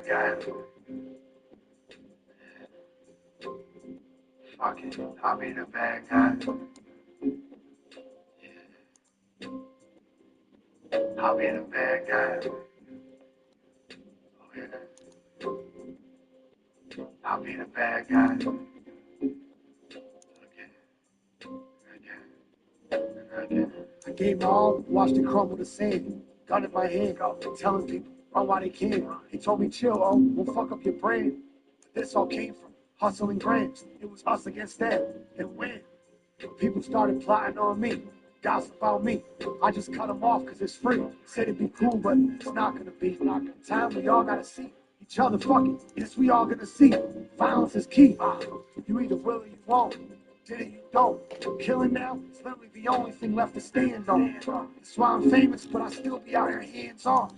bad guy. Fuck it, I'll be the bad guy. Yeah. I'll be the bad guy. Oh yeah. I'll be the bad guy. Again. I gave my all, watched it crumble to sand. Gun in my hand, telling people run while they can. He told me chill, oh, we'll fuck up your brain. But this all came from hustling grams. It was us against them, and when people started plotting on me, gossip about me, I just cut them off because it's free. Said it'd be cool, but it's not gonna be. Time we all gotta see each other. Fuck it, yes, we all gonna see. Violence is key. You either will or you won't. Did it, you don't. Killing now, it's literally the only thing left to stand on. That's why I'm famous, but I still be out here hands on.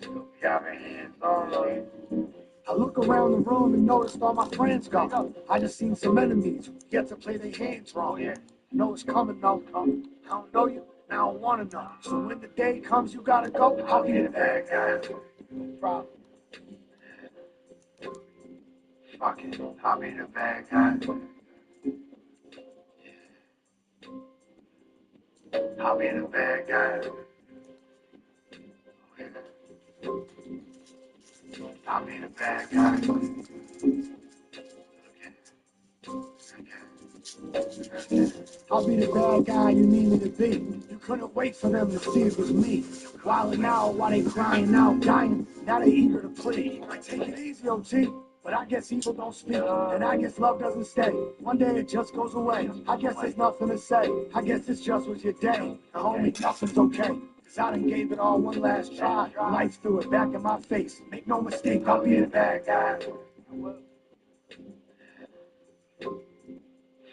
I look around the room and noticed all my friends gone. I just seen some enemies who get to play their hands wrong. I know it's coming though. I don't know you, and I don't want to know. So when the day comes, you gotta go. I'll be the bad guy. No problem. Fuck it, I'll be the bad guy. I'll be the bad guy. I'll be the bad guy. I'll be the bad guy you need me to be. You couldn't wait for them to see it was me. Wildin' out while they crying out, dying. Now they eager to plead. I take it easy, OT. But I guess evil don't speak, and I guess love doesn't stay. One day it just goes away. I guess there's nothing to say. I guess this just was your day. And homie, nothing's okay. Cause I done gave it all one last try. Lights threw it back in my face. Make no mistake, I'll be the bad guy.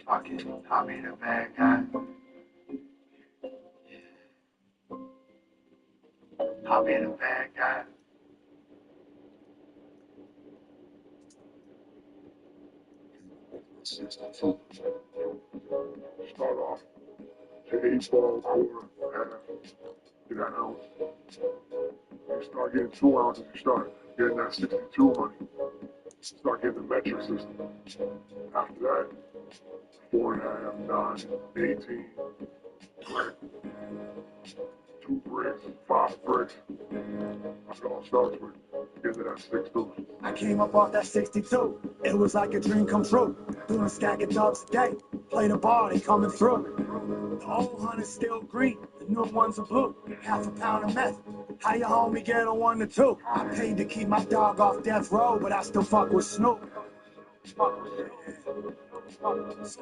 Fuck it, I'll be the bad guy. I'll be the bad guy. Start off to 8-ball, quarter, half, get an ounce. You start getting 2 ounces, you start getting that 62 money. Start getting the metric system. After that, 4.5, 9, 18, brick, 2 bricks, 5 bricks. That's what it all starts with. Get to that 6 deuce. I came up off that 62. It was like a dream come true. Doing a stack of dubs a day. Play the ball, they coming through. The old hunt's still green. The new ones are blue. Half a pound of meth. How your homie get a 1 to 2? I paid to keep my dog off death row, but I still fuck with Snoop. So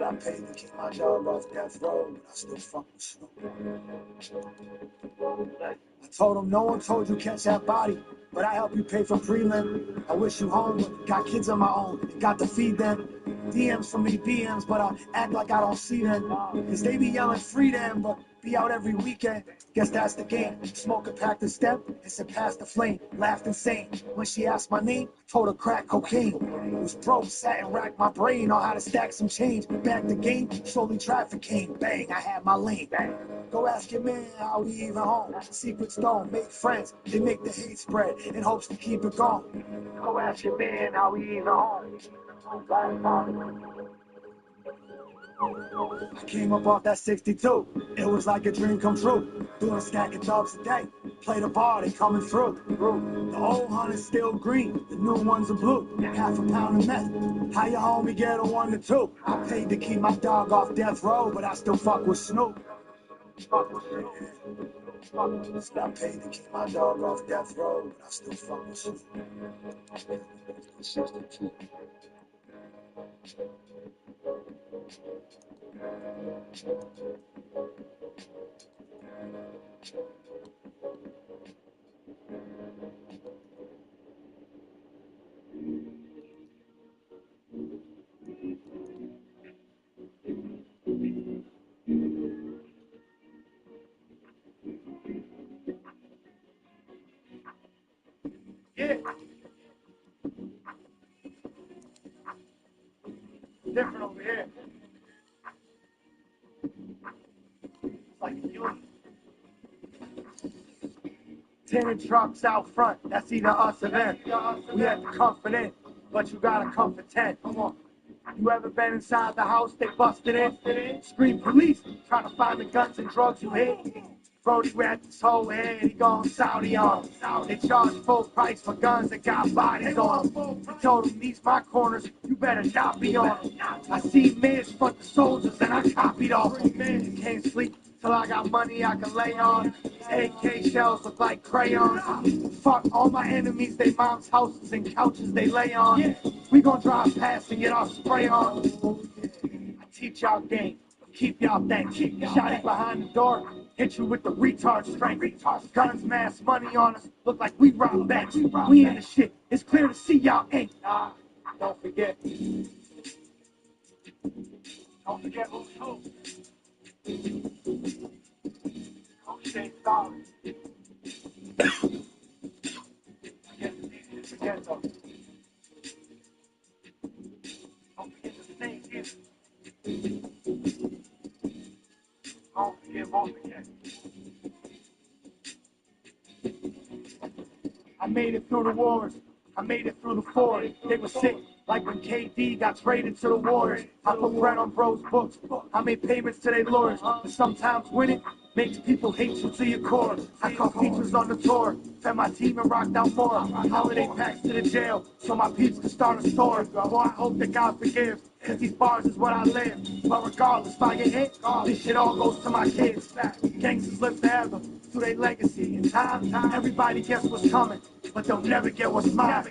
I paid to keep my dog off death row, but I still fuck with Snoop. I told him no one told you catch that body, but I help you pay for prelim. I wish you home, but got kids of my own, got to feed them. DMs for me BMs, but I act like I don't see them. Cause they be yelling free them, but be out every weekend. Guess that's the game. Smoke a pack to step and surpass the flame. Laughed insane. When she asked my name, told her crack cocaine. Was broke, sat and racked my brain on how to stack some change. Back the game, slowly traffic came. Bang, I had my lane. Bang. Go ask your man how he even home. Secrets don't make friends. They make the hate spread in hopes to keep it going. Go ask your man how he even home. I came up off that 62. It was like a dream come true. Doing a stack of dubs a day. Play the ball, they coming through. The old hunt's still green. The new ones are blue. Half a pound of meth. How your homie get a 1 to 2? I paid to keep my dog off death row, but I still fuck with Snoop. So I paid to keep my dog off death row, but I still fuck with Snoop. Yeah. Different over here. It's like a union. Tinted trucks out front, that's either us or them. We had to comfort in, but you gotta comfort 10. Come on. You ever been inside the house they busted in? Scream police, trying to find the guns and drugs you hid. Brody wrapped his whole head, he gone Saudi on. They charge full price for guns that got bodies on them. He told him, these my corners, you better not be on them. I see men front the soldiers and I copied off them. Can't sleep till I got money I can lay on. AK shells look like crayons. Fuck all my enemies, they mom's houses and couches they lay on. We gon' drive past and get our spray on. I teach y'all game, keep y'all thanks. Shot it behind the door, hit you with the retard strength. Guns, mass, money on us, look like we rob banks. We in the shit, it's clear to see y'all ain't. Don't forget. Don't forget who's who. Coach ain't sorry. Forget though. Don't forget the snake here. Don't forget, won't forget. I made it through the wars. I made it through the Ford. They were sick, like when KD got traded to the Warriors. I put bread on bros' books. I made payments to their lawyers. But sometimes winning makes people hate you to your core. I caught features on the tour. Fed my team and rocked out more. Holiday packs to the jail so my peeps could start a store. Boy, I hope that God forgives, cause these bars is what I live. But regardless, if I get hit, this shit all goes to my kids. Gangsters live forever through their legacy. In time, everybody gets what's coming, but they'll never get what's mine.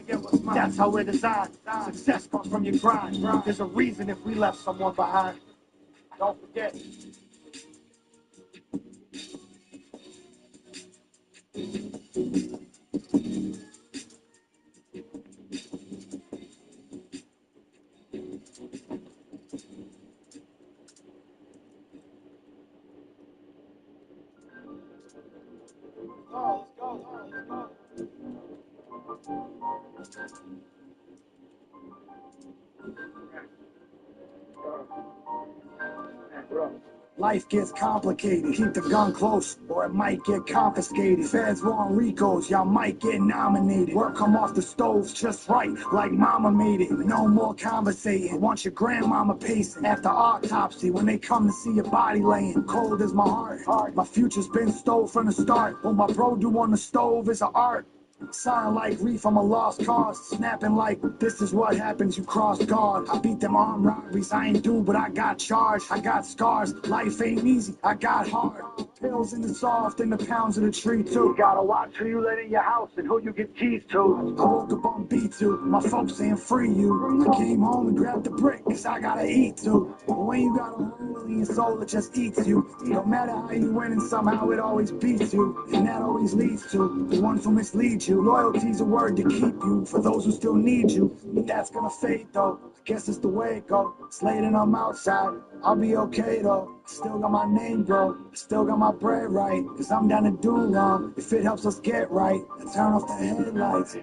That's how we're designed. Success comes from your grind. There's a reason if we left someone behind. Don't forget. Let's go. Life gets complicated, keep the gun close, or it might get confiscated. Feds want RICOs, y'all might get nominated. Work come off the stoves just right, like mama made it. No more conversating, want your grandmama pacing. After autopsy, when they come to see your body laying, cold as my heart. My future's been stole from the start. What my bro do on the stove is an art. Sound like reef, I'm a lost cause. Snapping like, this is what happens, you cross guard. I beat them armed robberies, I ain't do, but I got charged. I got scars, life ain't easy, I got hard. Pills in the soft and the pounds of the tree too. You gotta watch who you let in your house and who you give keys to. I woke up on B2, my folks saying free you. I came home and grabbed the brick, cause I gotta eat too. But when you got a hole in your soul, it just eats you. No matter how you win, and somehow it always beats you. And that always leads to the ones who mislead you. Loyalty's a word to keep you, for those who still need you. But that's gonna fade though, I guess it's the way it go. It's late and I'm outside, I'll be okay though. I still got my name, bro, I still got my bread right. Cause I'm down to do wrong, if it helps us get right. I turn off the headlights.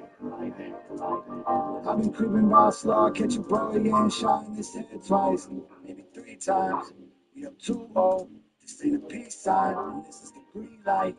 I've been creeping by slow, I catch a bro again, shot in his head twice, maybe 3 times. We up 2-0, this ain't a peace sign, and this is the green light.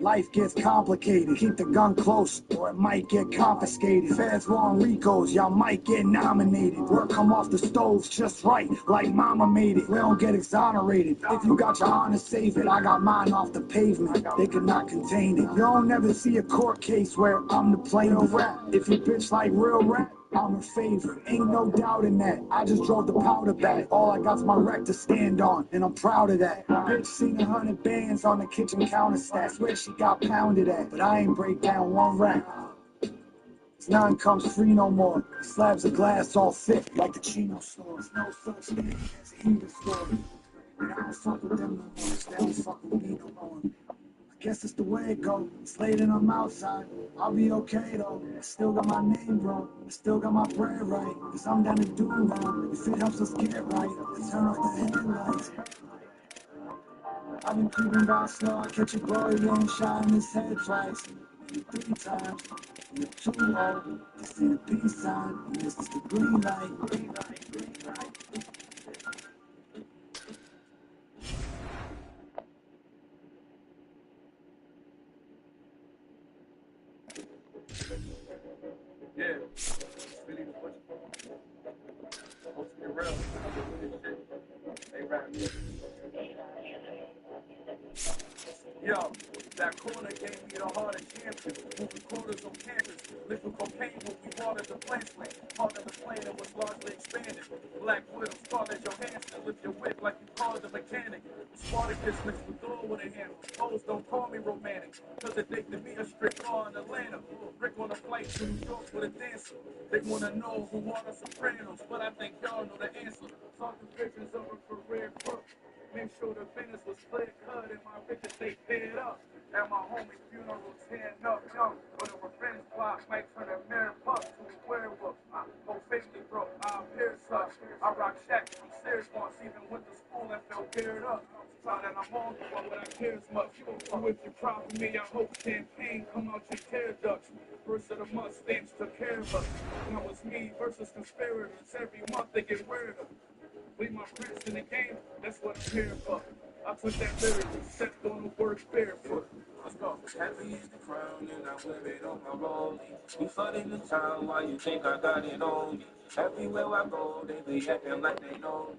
Life gets complicated, keep the gun close, or it might get confiscated. Feds want RICOs, y'all might get nominated. Work come off the stoves just right, like mama made it. We don't get exonerated. If you got your honor, save it. I got mine off the pavement, they could not contain it. You don't never see a court case where I'm the plaintiff. Rap. If you bitch like real rap, I'm a favorite, ain't no doubt in that. I just drove the powder back. All I got's my wreck to stand on, and I'm proud of that. Bitch seen 100 bands on the kitchen counter stack. Swear she got pounded at, but I ain't break down one rack. None comes free no more. Slabs of glass all thick like the Chino stores. No such thing as a heater store. I don't fuck with them no more. They don't fuck with me no more. Guess it's the way it go. It's late and I'm outside. I'll be okay though. I still got my name, bro. I still got my bread right. Cause I'm down to do wrong. If it helps us get right, let's turn off the headlights. I've been creeping by slow. I catch a bro again, shot in his head twice, maybe 3 times. We up 2-0. This ain't a peace sign, and this is the green light. Green light, green light. Yo, that corner gave me the heart of champions. Moving quarters on campus. Liquid cocaine when we watered the plant plant. Part of the plane that was largely expanded. Black widow, Scarlett Johansson. Lift your whip like you called the mechanic. Spartacus mixed with Thor with a handle. Hoes don't call me romantic. Cause they think to me a strict law in Atlanta. Rick on a flight to New York with a dancer. They wanna know who are the Sopranos. But I think y'all know the answer. Saw the visions of a career crook. Make sure the business was clear cut and my riches they paired up. At my homie's funeral, tearing up young. But a revenge plot might turn a mere pup to a werewolf. Whole family broke, I appear such. I rock shacks from serious ones, even went to school and felt geared up. Found that I'm on for what I care as much. So if you're proud of me, I hope champagne come out your tear ducts. First of the month, stamps took care of us. Now it's me versus conspirators. Every month they get weirder. Leave my prints in the game, that's what I'm here for. I took that lyric and stepped on the word barefoot. Let's go. Heavy is the crown and I wear it on my rollie. You flooding the town, why you think I got it on me? Everywhere I go, they be acting like they know me.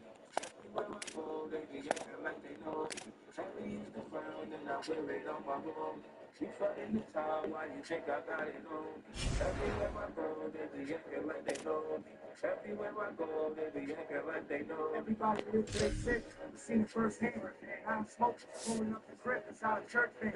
Everywhere I go, they be acting like they know me. Heavy is the crown and I wear it on my rollie. You flooding the town, why you think I got it on me? Everywhere I go, they be acting like they know me. Everywhere I go, they be acting like they know me. Everybody lives to their sick. We seen it firsthand. I'm smoking, pulling up the grip inside a church van.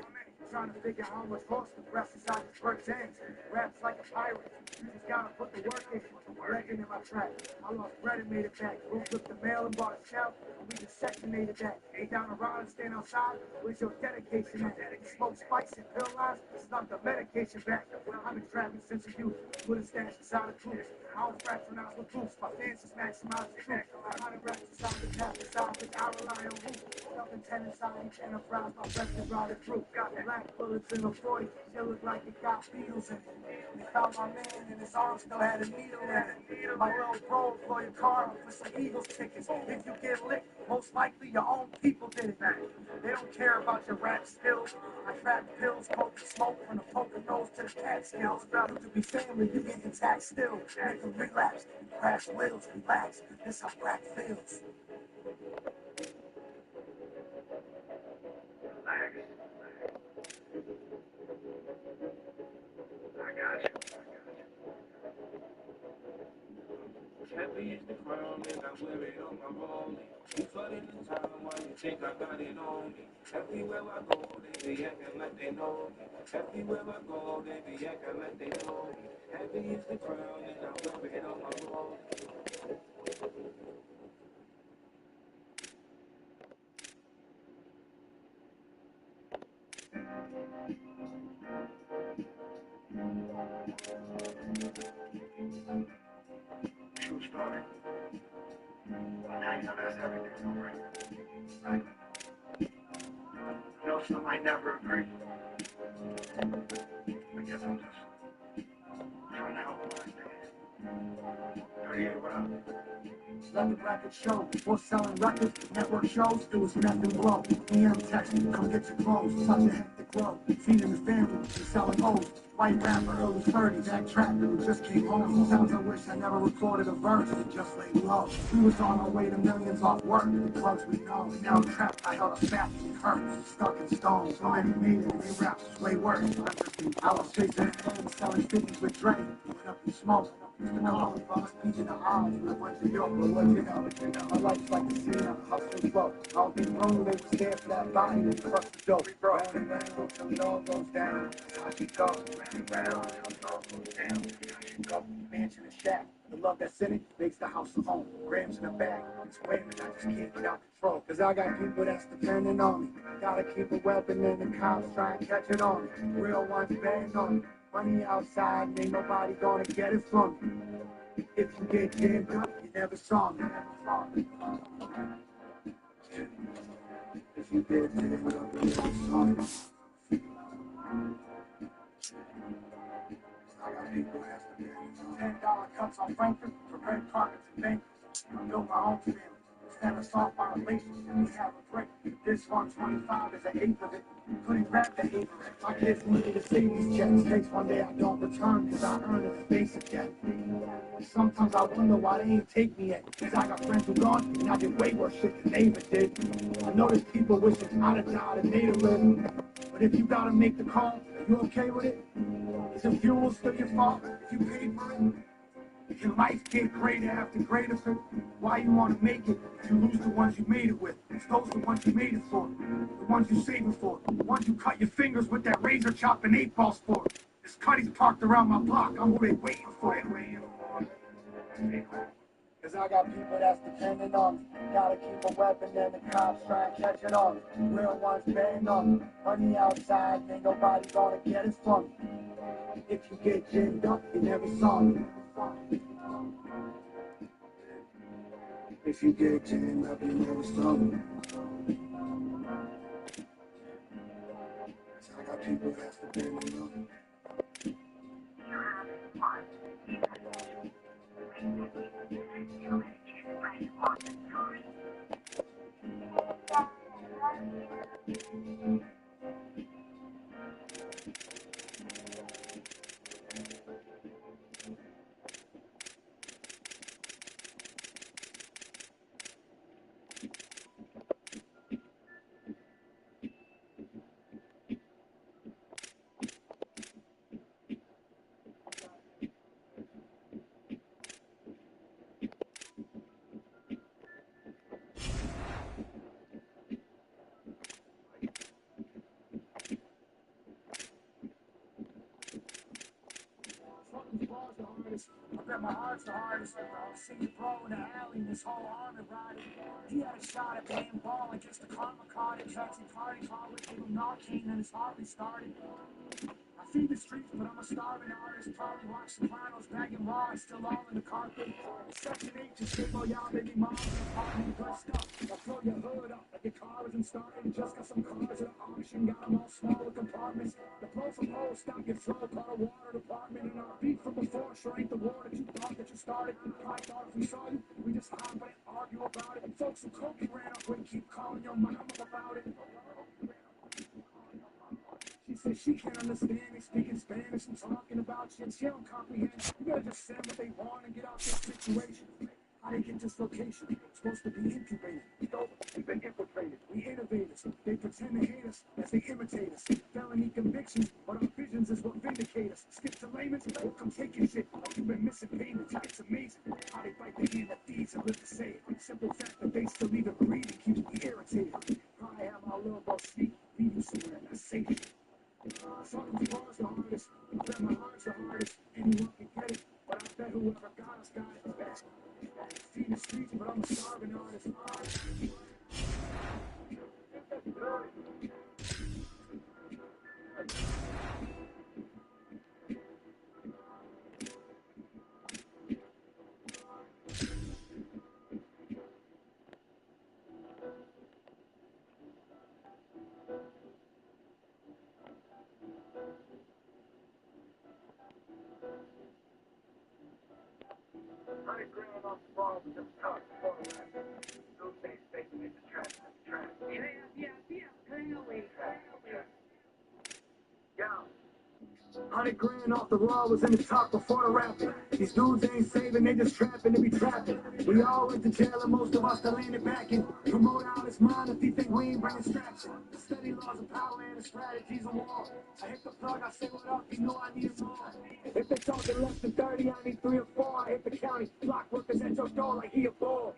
Trying to figure out how much cost the rest inside the church ends. Raps like a pirate. You just gotta put the work in. Legend in my track. I lost bread and made it back. Broke with the mail and bought a shelf. We just sectionated that. Ain't down a ride and stand outside. Where's your dedication at? Smoke spice and pill lines. Snuck the medication back. I've been trapping since a youth. Put a stash inside of troops. I don't fraternize with groups. My fans just maximize the truth. I'm out of rap inside the tap inside. I rely on who? Something 10 inside each enterprise. My best is riding through. Got black bullets in a 40. Still look like it got beetles in it. They found my man and his arm still had a needle in it. My little bro for your car for some Eagles tickets. If you get licked, most likely your own people did it. They don't care about your rap skills. I trap pills, coke and smoke from the poker nose to the cat skills. Rather to be family, you get intact still. Make them relapse, crash wheels, relax. This how crack feels. Relax. I got you. Heavy is the crown and I wear it on my rollie. You flooding the town, why you think I got it on me? Everywhere I go, they be acting like they know me. Everywhere I go, they be acting like they know me. Heavy is the crown and I wear it on my rollie. True story. Now you know that's everything's all right. Right? You know, some might never agree. I guess I'm just trying to help them understand. 38, what up? Let the record show. Before selling records, network shows, it was meth and blow. EM text, come get your clothes, touch your hectic grow. Feeding the family, and selling O's. White rapper, early 30s, that trap who just came home. Sometimes I wish I never recorded a verse, just lay low. We was on our way to millions off work, the plugs we know. Now trapped, I held us back and hurt, stuck in stone. So many made it, and they raps was way worse. I was chasing home, selling 50s with Dre. Went up in smoke. Used to know if I was beating the odds with a bunch of dope, but what you know, my life's like a scene of hustle and flow. I don't think wrong, they was there for that body, they trust the dope. Round and round, till it all goes down, that's how she goes. Round and round, till it all goes down, that's how she goes. Mansion and shack, the love that's in it makes the house a home. Grams in the bag, it's waving, I just can't get out control. Cause I got people that's depending on me. Gotta keep a weapon and the cops try and catch it on me. Real ones betting on me. Money outside, ain't nobody gonna get it from me. If you get jammed up, you never saw me. If you get jammed up, you never saw me. I got people that's depending on $10 cuts on Frankfurt for red carpets and bankers. I built my own family. that a soft our relationship, we have a break. This 125 is an eighth of it. Couldn't grab the eighth. My kids need me to save these checks. In case one day I don't return, because I earned it the basic debt. Sometimes I wonder why they ain't take me yet. Cause I got friends who gone, and I did way worse shit than they even did. I know there's people wishing I'd have died and they'd have lived. But if you gotta make the call, are you okay with it? Is the fuel still your fault if you paid for it? If your life get greater after greater, why you wanna make it if you lose the ones you made it with? It's those the ones you made it for, the ones you saved it for, the ones you cut your fingers with that razor chopping 8 balls for. This cutty's parked around my block, I'm who they waiting for. Cause I got people that's depending on me. Gotta keep a weapon and the cops try and catch it on me. Real ones betting on me. Money outside, ain't nobody gonna get it from me. If you get jammed up, you never saw me. If you get jammed up, you never saw me. I got people that's depending on me. I bet my heart's the hardest. I was seeing bro in the alley in this whole army riding. He had a shot at playing ball against the karma card at Jackson Party Hall with him knocking and his heart restarted. I feed the streets, but I'm a starving artist. Probably watch Sopranos bagging raw and still all in the carpet. Section 8 just gave all y'all baby moms and apartment good stuff. I throw your hood up like your car isn't started. Just got some cars at the auction, got them all smaller compartments. The blow from low, stop your throw, call a water department. And our beat from before sure ain't the war that you thought that you started. I thought if we saw you, we just hop and argue about it. And folks who coke you ran up with keep calling your mama about it. She says she can't understand me speaking Spanish and talking about shit she don't comprehend. You gotta just send what they want and get out this situation. How they get this location? It's supposed to be incubated. It's over. It's been infiltrated. We innovators. They pretend to hate us as they imitate us. Felony convictions, but our visions is what vindicate us. Skip to layman's, we'll come taking shit. Like you've been missing payments. It's amazing how they fight the hand that feeds and live to say it. Simple fact that they still even breathe and keeps me irritated. Probably have my little bro speak. Leave you somewhere that's safe. Something was the hardest, I bet my heart's the hardest. Anyone can get it, but I bet whoever got us got it best. Feed the streets, but I'm a starving artist. Honey, green off the ball with them tough photographs. Those days taking it to trash. Yeah. 100 grand off the raw was in the top before the rapping. These dudes ain't saving, they just trapping to be trapping. We all went to jail and most of us still landed back in. Promote out his mind if he think we ain't bringing distraction. The study laws of power and the strategies of war. I hit the plug, I say what up, you know I need more. If they talking less than 30, I need 3 or 4. I hit the county, block workers at your door like he a ball.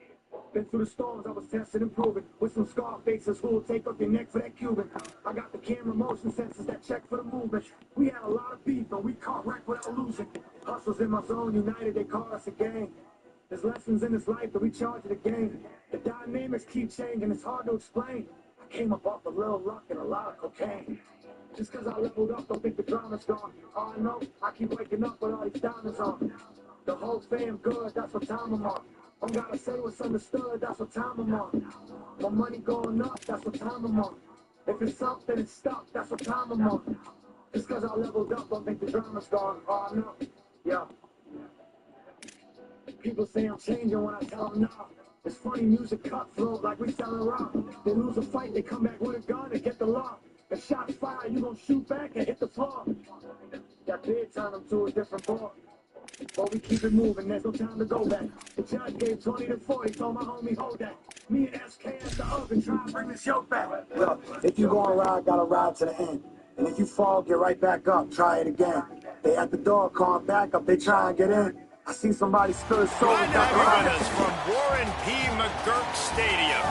Been through the storms, I was tested and proven. With some scar faces who will take up your neck for that Cuban. I got the camera motion sensors that check for the movement. We had a lot of beef, but we caught wreck without losing. Hustles in my zone, united, they call us a gang. There's lessons in this life that we charge it again. The dynamics keep changing, it's hard to explain. I came up off a little luck and a lot of cocaine. Just cause I leveled up, don't think the drama's gone. All I know, I keep waking up with all these diamonds on. The whole fam good, that's what time I'm on. Don't gotta say what's understood, that's what time I'm on. My money going up, that's what time I'm on. If it's something, it's stuck, that's what time I'm on. Just cause I leveled up, don't think the drama's gone. Oh, no, yeah. People say I'm changing when I tell them no. It's funny, music cutthroat like we selling rock. They lose a fight, they come back with a gun and get the lock. A shot fire, you gon' shoot back and hit the floor. Got bid time them to a different board. But we keep it moving, there's no time to go back. The judge gave 20 to 40, told my homie, hold that. Me and SK at the oven, try to bring this yoke back. Look, if you gonna ride, gotta ride to the end. And if you fall, get right back up, try it again. They at the door, calling back up, they try and get in. I see somebody spill his soul. Right now joining us from Warren P. McGurk Stadium.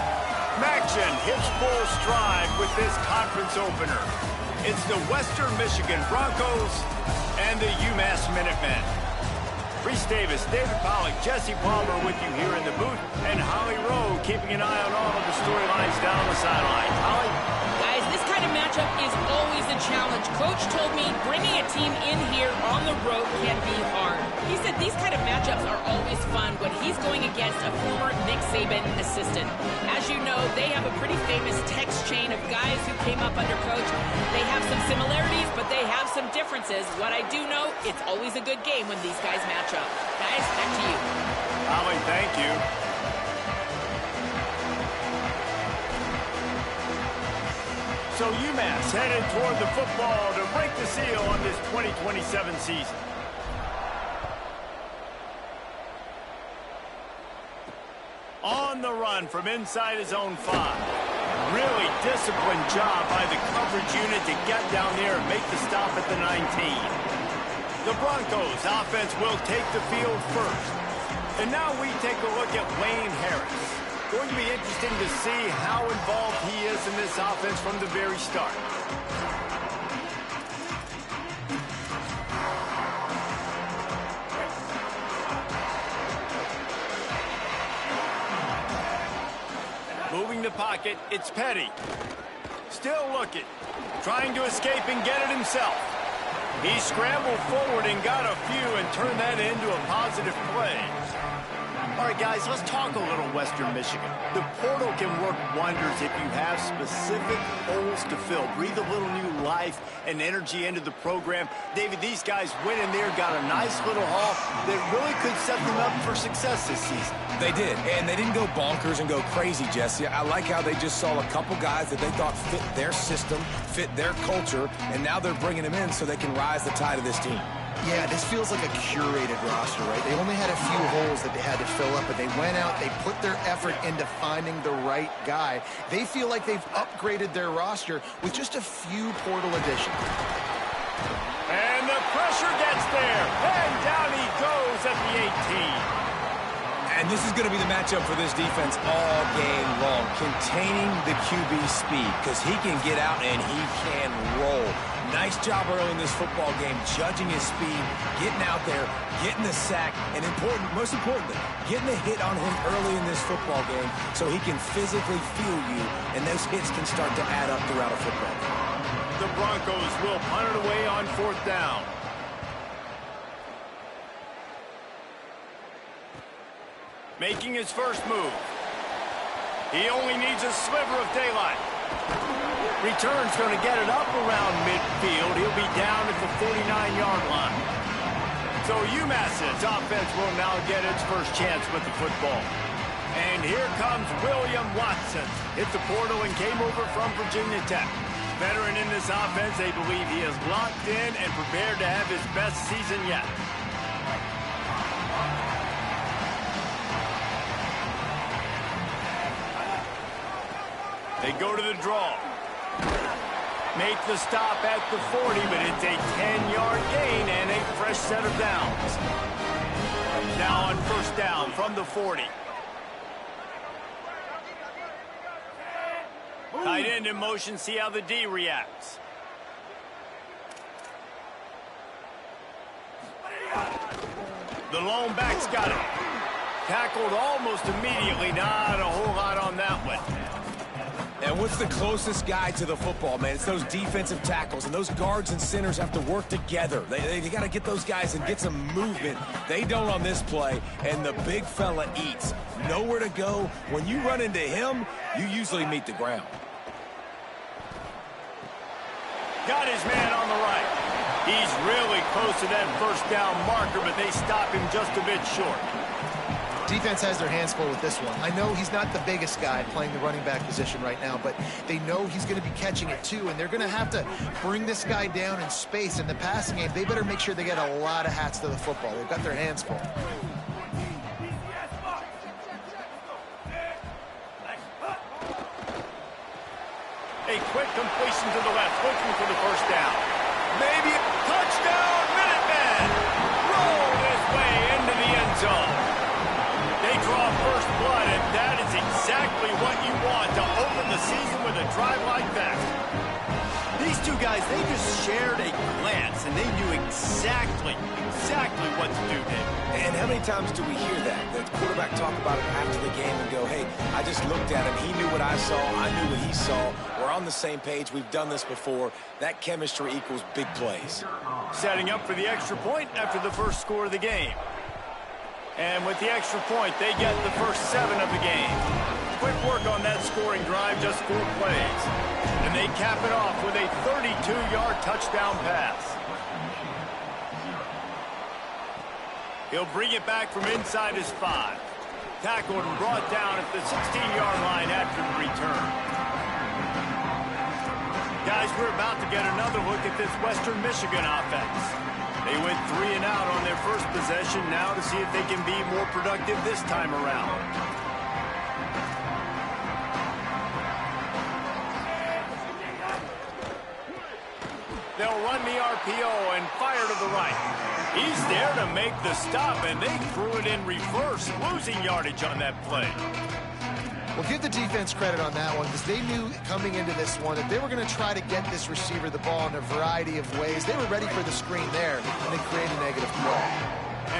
Maction hits full stride with this conference opener. It's the Western Michigan Broncos and the UMASS Minutemen. Reese Davis, David Pollack, Jesse Palmer with you here in the booth, and Holly Rowe keeping an eye on all of the storylines down the sideline. Holly? Guys, this kind of matchup is always a challenge. Coach told me bringing a team in here on the road can be hard. He said these kind of matchups are always fun when he's going against a former Nick Saban assistant. As you know, they have a pretty famous text chain of guys who came up under Coach. They have some similarities, but they have some differences. What I do know, it's always a good game when these guys match up. Guys, back to you. Holly, thank you. So UMass headed toward the football to break the seal on this 2027 season. On the run from inside his own 5. Really disciplined job by the coverage unit to get down there and make the stop at the 19. The Broncos offense will take the field first. And now we take a look at Wayne Harris. Going to be interesting to see how involved he is in this offense from the very start. Moving the pocket, it's Petty. Still looking, trying to escape and get it himself. He scrambled forward and got a few and turned that into a positive play. All right, guys, let's talk a little Western Michigan. The portal can work wonders if you have specific holes to fill. Breathe a little new life and energy into the program. David, these guys went in there, got a nice little haul that really could set them up for success this season. They did, and they didn't go bonkers and go crazy, Jesse. I like how they just saw a couple guys that they thought fit their system, fit their culture, and now they're bringing them in so they can rise the tide of this team. Yeah, this feels like a curated roster, right? They only had a few holes that they had to fill up, but they went out, they put their effort into finding the right guy. They feel like they've upgraded their roster with just a few portal additions. And the pressure gets there, and down he goes at the 18. And this is going to be the matchup for this defense all game long, containing the QB speed, because he can get out and he can roll. Nice job early in this football game, judging his speed, getting out there, getting the sack, and most importantly, getting a hit on him early in this football game so he can physically feel you, and those hits can start to add up throughout a football game. The Broncos will punt it away on 4th down. Making his first move. He only needs a sliver of daylight. Return's going to get it up around midfield. He'll be down at the 49-yard line. So UMass's offense will now get its first chance with the football. And here comes William Watson. Hit the portal and came over from Virginia Tech. Veteran in this offense, they believe he is locked in and prepared to have his best season yet. They go to the draw. Make the stop at the 40, but it's a 10-yard gain and a fresh set of downs. Now on 1st down from the 40. Tight end in motion, see how the D reacts. The lone back's got it. Tackled almost immediately, not a whole lot on that one. And what's the closest guy to the football, man? It's those defensive tackles, and those guards and centers have to work together. They got to get those guys and get some movement. They don't on this play, and the big fella eats. Nowhere to go. When you run into him, you usually meet the ground. Got his man on the right. He's really close to that 1st down marker, but they stop him just a bit short. Defense has their hands full with this one. I know he's not the biggest guy playing the running back position right now, but they know he's going to be catching it too, and they're going to have to bring this guy down in space. In the passing game, they better make sure they get a lot of hats to the football. They've got their hands full. A quick completion to the left, looking for the first down. Maybe a touchdown, Minutemen! Rolled his way into the end zone. They draw first blood, and that is exactly what you want to open the season with a drive like that. These two guys, they just shared a glance, and they knew exactly what to do, Dave. And how many times do we hear that? The quarterback talk about it after the game and go, hey, I just looked at him. He knew what I saw. I knew what he saw. We're on the same page. We've done this before. That chemistry equals big plays. Setting up for the extra point after the first score of the game. And with the extra point, they get the first 7 of the game. Quick work on that scoring drive, just 4 plays. And they cap it off with a 32-yard touchdown pass. He'll bring it back from inside his 5. Tackled and brought down at the 16-yard line after the return. Guys, we're about to get another look at this Western Michigan offense. They went 3 and out on their first possession, now to see if they can be more productive this time around. They'll run the RPO and fire to the right. He's there to make the stop, and they threw it in reverse, losing yardage on that play. Well, give the defense credit on that one, because they knew coming into this one that they were going to try to get this receiver the ball in a variety of ways. They were ready for the screen there, and they created a negative play.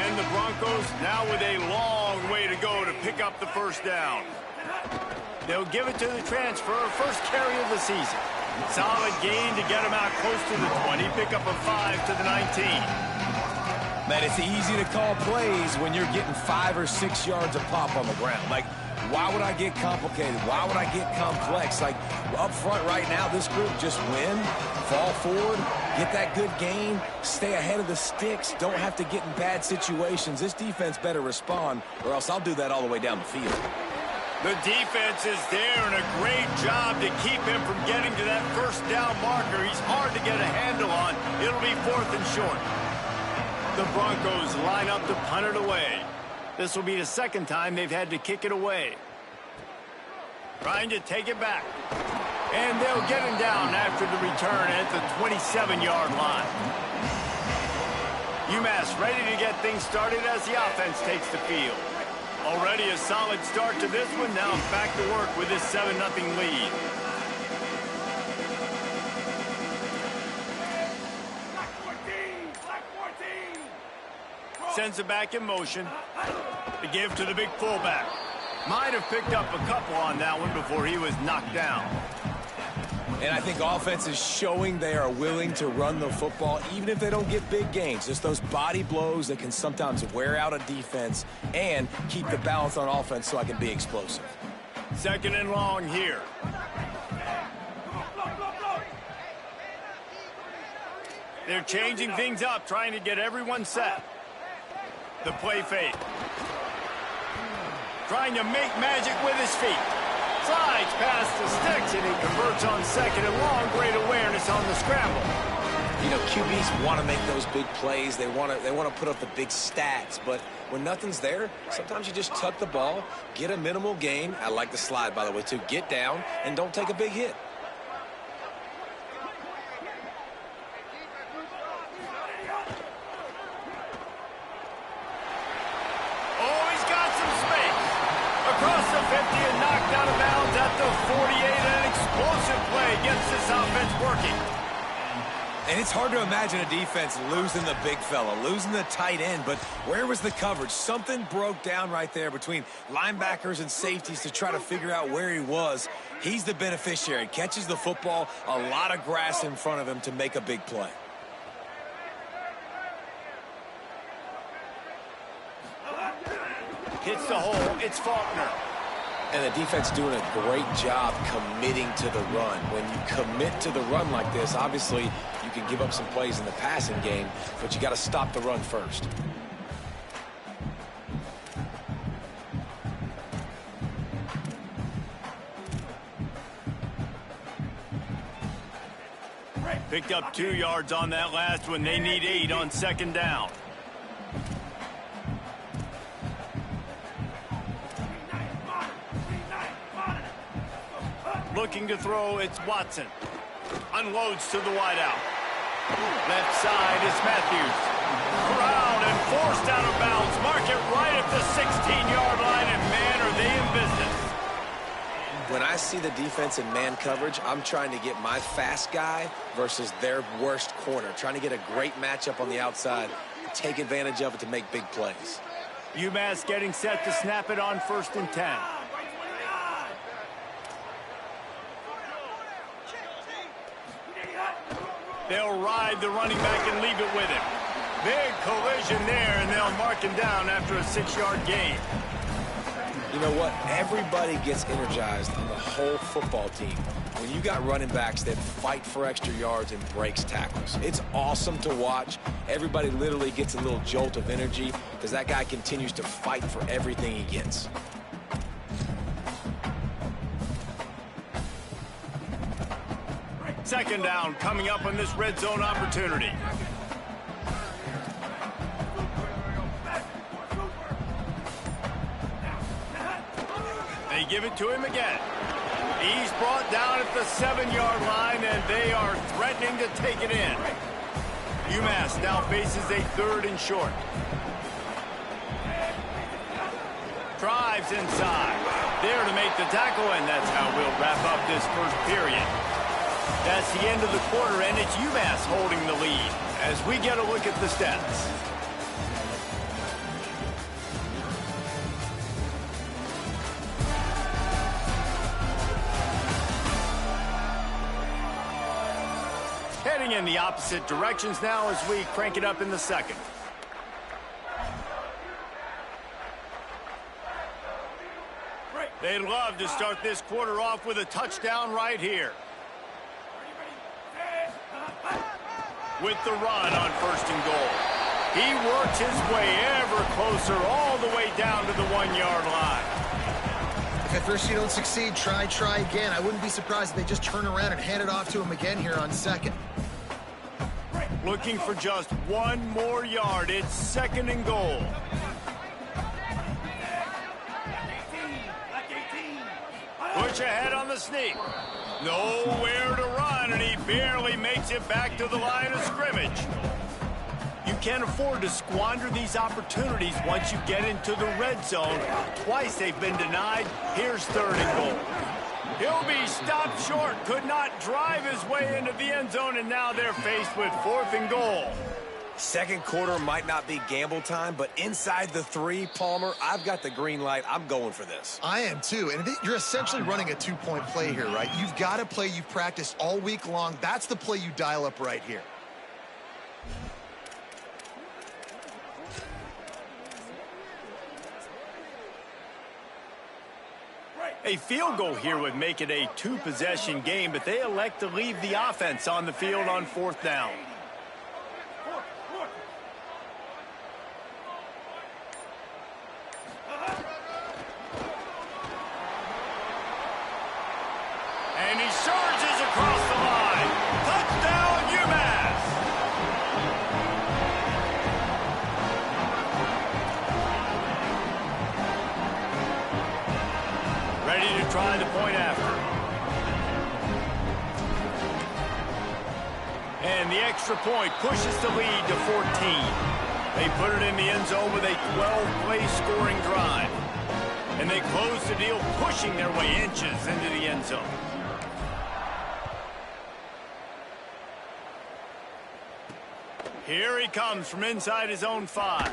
And the Broncos now with a long way to go to pick up the first down. They'll give it to the transfer, first carry of the season. Solid gain to get him out close to the 20, pick up a 5 to the 19. Man, it's easy to call plays when you're getting 5 or 6 yards a pop on the ground. Like, why would I get complicated? Why would I get complex? Like, up front right now, this group just win, fall forward, get that good gain, stay ahead of the sticks, don't have to get in bad situations. This defense better respond, or else I'll do that all the way down the field. The defense is there, and a great job to keep him from getting to that first down marker. He's hard to get a handle on. It'll be 4th and short. The Broncos line up to punt it away. This will be the second time they've had to kick it away. Trying to take it back. And they'll get him down after the return at the 27-yard line. UMass ready to get things started as the offense takes the field. Already a solid start to this one. Now back to work with this 7-0 lead. Sends it back in motion. The give to the big fullback. Might have picked up a couple on that one before he was knocked down. And I think offense is showing they are willing to run the football, even if they don't get big gains. Just those body blows that can sometimes wear out a defense and keep the balance on offense so I can be explosive. 2nd and long here. They're changing things up, trying to get everyone set. The play fake. Trying to make magic with his feet. Slides past the sticks, and he converts on 2nd and long. Great awareness on the scramble. You know, QBs want to make those big plays. They want to put up the big stats. But when nothing's there, sometimes you just tuck the ball, get a minimal gain. I like the slide, by the way, too. Get down and don't take a big hit. Across the 50 and knocked out of bounds at the 48. An explosive play gets this offense working. And it's hard to imagine a defense losing the big fella, losing the tight end, but where was the coverage? Something broke down right there between linebackers and safeties to try to figure out where he was. He's the beneficiary. Catches the football, a lot of grass in front of him to make a big play. Hits the hole. It's Faulkner. And the defense doing a great job committing to the run. When you commit to the run like this, obviously you can give up some plays in the passing game, but you got to stop the run first. Picked up 2 yards on that last one. They need 8 on 2nd down. Looking to throw, it's Watson. Unloads to the wideout. Left side is Matthews. Corralled and forced out of bounds. Mark it right at the 16-yard line, and man, are they in business. When I see the defense in man coverage, I'm trying to get my fast guy versus their worst corner. Trying to get a great matchup on the outside, take advantage of it to make big plays. UMass getting set to snap it on 1st and 10. They'll ride the running back and leave it with him. Big collision there, and they'll mark him down after a 6-yard gain. You know what? Everybody gets energized on the whole football team when you got running backs that fight for extra yards and breaks tackles. It's awesome to watch. Everybody literally gets a little jolt of energy because that guy continues to fight for everything he gets. Second down coming up on this red zone opportunity. They give it to him again. He's brought down at the 7-yard line, and they are threatening to take it in. UMass now faces a 3rd and short. Drives inside. There to make the tackle, and that's how we'll wrap up this first period. That's the end of the quarter, and it's UMass holding the lead as we get a look at the stats. Heading in the opposite directions now as we crank it up in the second. They'd love to start this quarter off with a touchdown right here. With the run on 1st and goal. He works his way ever closer all the way down to the 1-yard line. If at first you don't succeed, try again. I wouldn't be surprised if they just turn around and hand it off to him again here on 2nd. Looking for just 1 more yard. It's 2nd and goal. Push ahead on the sneak. Nowhere to run, and he barely makes it back to the line of scrimmage. You can't afford to squander these opportunities once you get into the red zone. Twice they've been denied. Here's 3rd and goal. He'll be stopped short. Could not drive his way into the end zone, and now they're faced with 4th and goal. Second quarter might not be gamble time, but inside the 3, Palmer, I've got the green light. I'm going for this. I am too, and you're essentially running a 2-point play here, right? You've got a play you've practiced all week long. That's the play you dial up right here. A field goal here would make it a 2-possession game, but they elect to leave the offense on the field on 4th down. And he surges across the line. Touchdown, UMass! Ready to try the point after. And the extra point pushes the lead to 14. They put it in the end zone with a 12-play scoring drive. And they close the deal, pushing their way inches into the end zone. Here he comes from inside his own 5.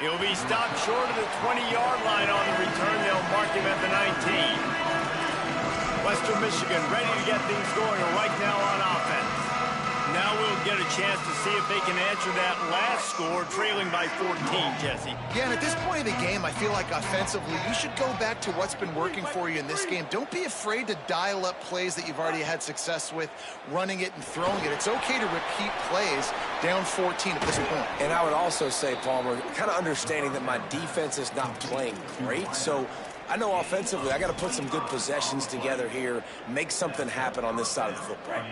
He'll be stopped short of the 20-yard line on the return. They'll mark him at the 19. Western Michigan ready to get things going right now on offense. Now we'll get a chance to see if they can answer that last score, trailing by 14, Jesse. Yeah, and at this point of the game, I feel like offensively, you should go back to what's been working for you in this game. Don't be afraid to dial up plays that you've already had success with, running it and throwing it. It's okay to repeat plays down 14 at this point. And I would also say, Palmer, kind of understanding that my defense is not playing great, so I know offensively I got to put some good possessions together here, make something happen on this side of the football.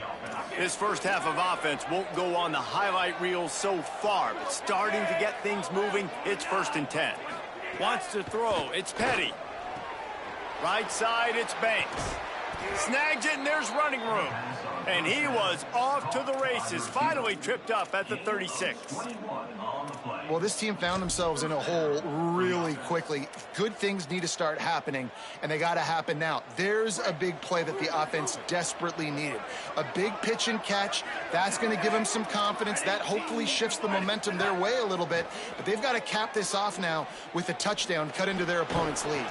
This first half of offense won't go on the highlight reel so far, but starting to get things moving, it's 1st and 10. Wants to throw, it's Petty. Right side, it's Banks. Snags it, and there's running room. And he was off to the races, finally tripped up at the 36. Well, this team found themselves in a hole really quickly. Good things need to start happening, and they got to happen now. There's a big play that the offense desperately needed. A big pitch and catch, that's going to give them some confidence. That hopefully shifts the momentum their way a little bit, but they've got to cap this off now with a touchdown cut into their opponent's lead.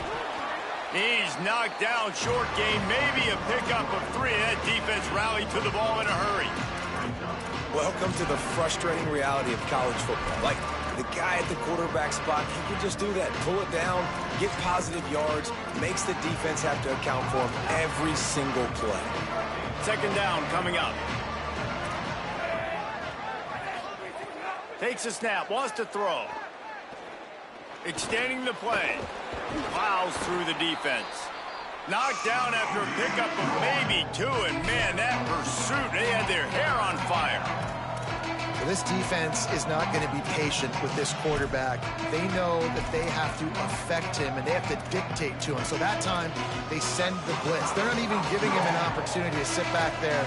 He's knocked down short game, maybe a pickup of 3. That defense rallied to the ball in a hurry. Welcome to the frustrating reality of college football. Like, the guy at the quarterback spot, he can just do that. Pull it down, get positive yards, makes the defense have to account for him every single play. 2nd down coming up. Takes a snap, wants to throw. Extending the play. Plows through the defense. Knocked down after a pickup of maybe 2, and man, that pursuit, they had their hair on fire. Well, this defense is not going to be patient with this quarterback. They know that they have to affect him, and they have to dictate to him. So that time, they send the blitz. They're not even giving him an opportunity to sit back there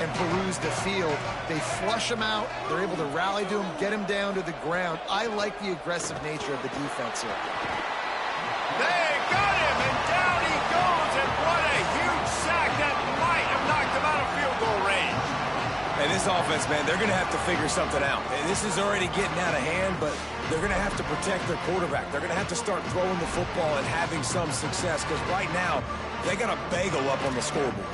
and peruse the field. They flush him out. They're able to rally to him, get him down to the ground. I like the aggressive nature of the defense here. They got him, and down he goes, and what a huge sack that might have knocked him out of field goal range. Hey, this offense, man, they're going to have to figure something out. And this is already getting out of hand, but they're going to have to protect their quarterback. They're going to have to start throwing the football and having some success, because right now, they got a bagel up on the scoreboard.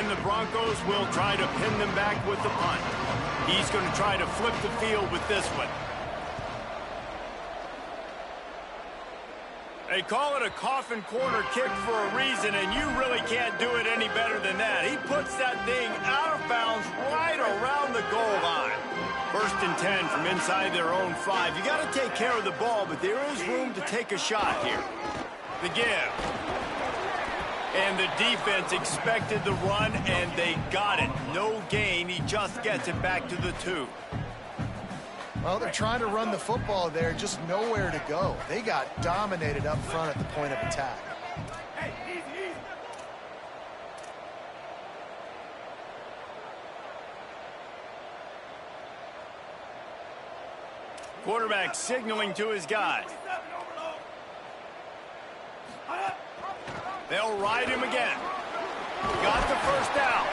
And the Broncos will try to pin them back with the punt. He's going to try to flip the field with this one. They call it a coffin corner kick for a reason, and you really can't do it any better than that. He puts that thing out of bounds right around the goal line. 1st and 10 from inside their own 5. You got to take care of the ball, but there is room to take a shot here. The give. And the defense expected the run, and they got it. No gain. He just gets it back to the 2. Well, they're trying to run the football there, just nowhere to go. They got dominated up front at the point of attack. Quarterback signaling to his guy. They'll ride him again. Got the 1st down.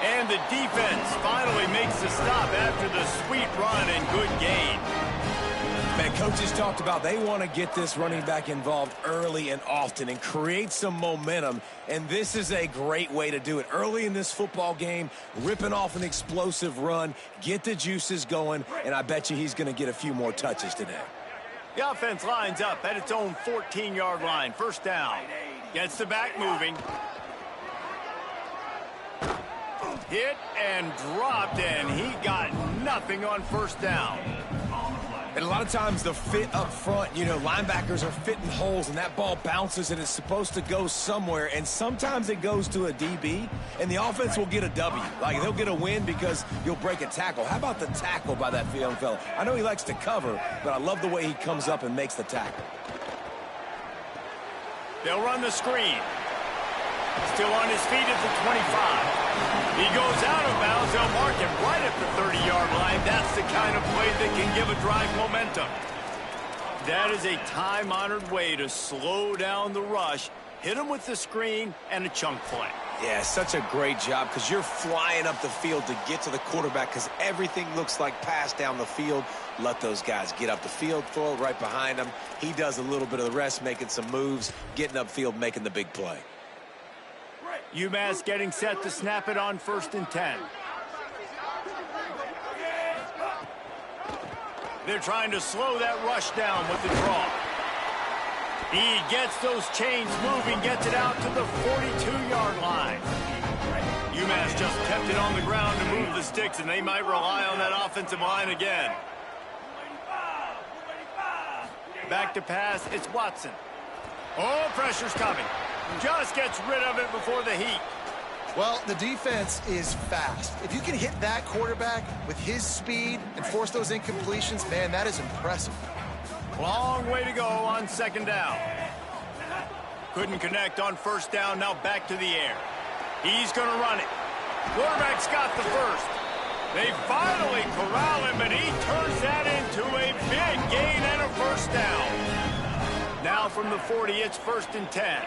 And the defense finally makes the stop after the sweet run and good gain. Man, coaches talked about they want to get this running back involved early and often and create some momentum, and this is a great way to do it. Early in this football game, ripping off an explosive run, get the juices going, and I bet you he's going to get a few more touches today. The offense lines up at its own 14-yard line. 1st down. Gets the back moving. Hit and dropped, and he got nothing on 1st down. And a lot of times the fit up front, you know, linebackers are fitting holes, and that ball bounces, and it's supposed to go somewhere, and sometimes it goes to a DB, and the offense will get a W. Like, they'll get a win because you'll break a tackle. How about the tackle by that young fella? I know he likes to cover, but I love the way he comes up and makes the tackle. They'll run the screen. Still on his feet at the 25. He goes out of bounds. They'll mark him right at the 30-yard line. That's the kind of play that can give a drive momentum. That is a time-honored way to slow down the rush, hit him with the screen, and a chunk play. Yeah, such a great job because you're flying up the field to get to the quarterback because everything looks like pass down the field. Let those guys get up the field, throw it right behind him. He does a little bit of the rest, making some moves, getting upfield, making the big play. UMass getting set to snap it on 1st and 10. They're trying to slow that rush down with the draw. He gets those chains moving, gets it out to the 42-yard line. UMass just kept it on the ground to move the sticks, and they might rely on that offensive line again. Back to pass, it's Watson. Oh, pressure's coming. Just gets rid of it before the heat. Well, the defense is fast. If you can hit that quarterback with his speed and force those incompletions, man, that is impressive. Long way to go on second down. Couldn't connect on first down, now back to the air. He's going to run it. Quarterback's got the first. They finally corral him, and he turns that into a big gain and a first down. Now from the 40, it's 1st and 10.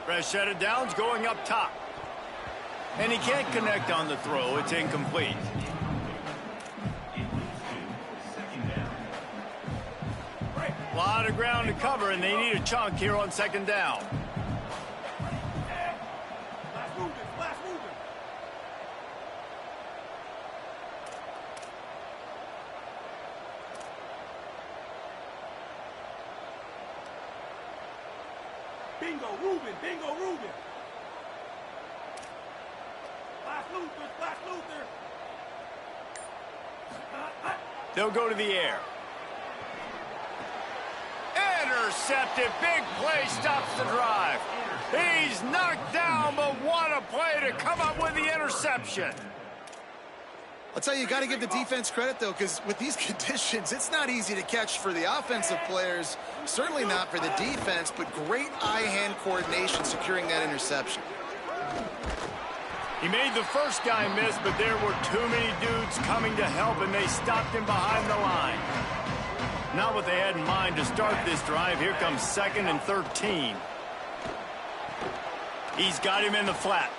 Fresh set of downs going up top. And he can't connect on the throw. It's incomplete. A lot of ground to cover, and they need a chunk here on second down. Bingo, Ruben. Bingo, Ruben. Splash Luther. They'll go to the air. Intercepted. Big play stops the drive. He's knocked down, but what a play to come up with the interception. I'll tell you, you got to give the defense credit, though, because with these conditions, it's not easy to catch for the offensive players, certainly not for the defense, but great eye-hand coordination securing that interception. He made the first guy miss, but there were too many dudes coming to help, and they stopped him behind the line. Not what they had in mind to start this drive. Here comes 2nd and 13. He's got him in the flat.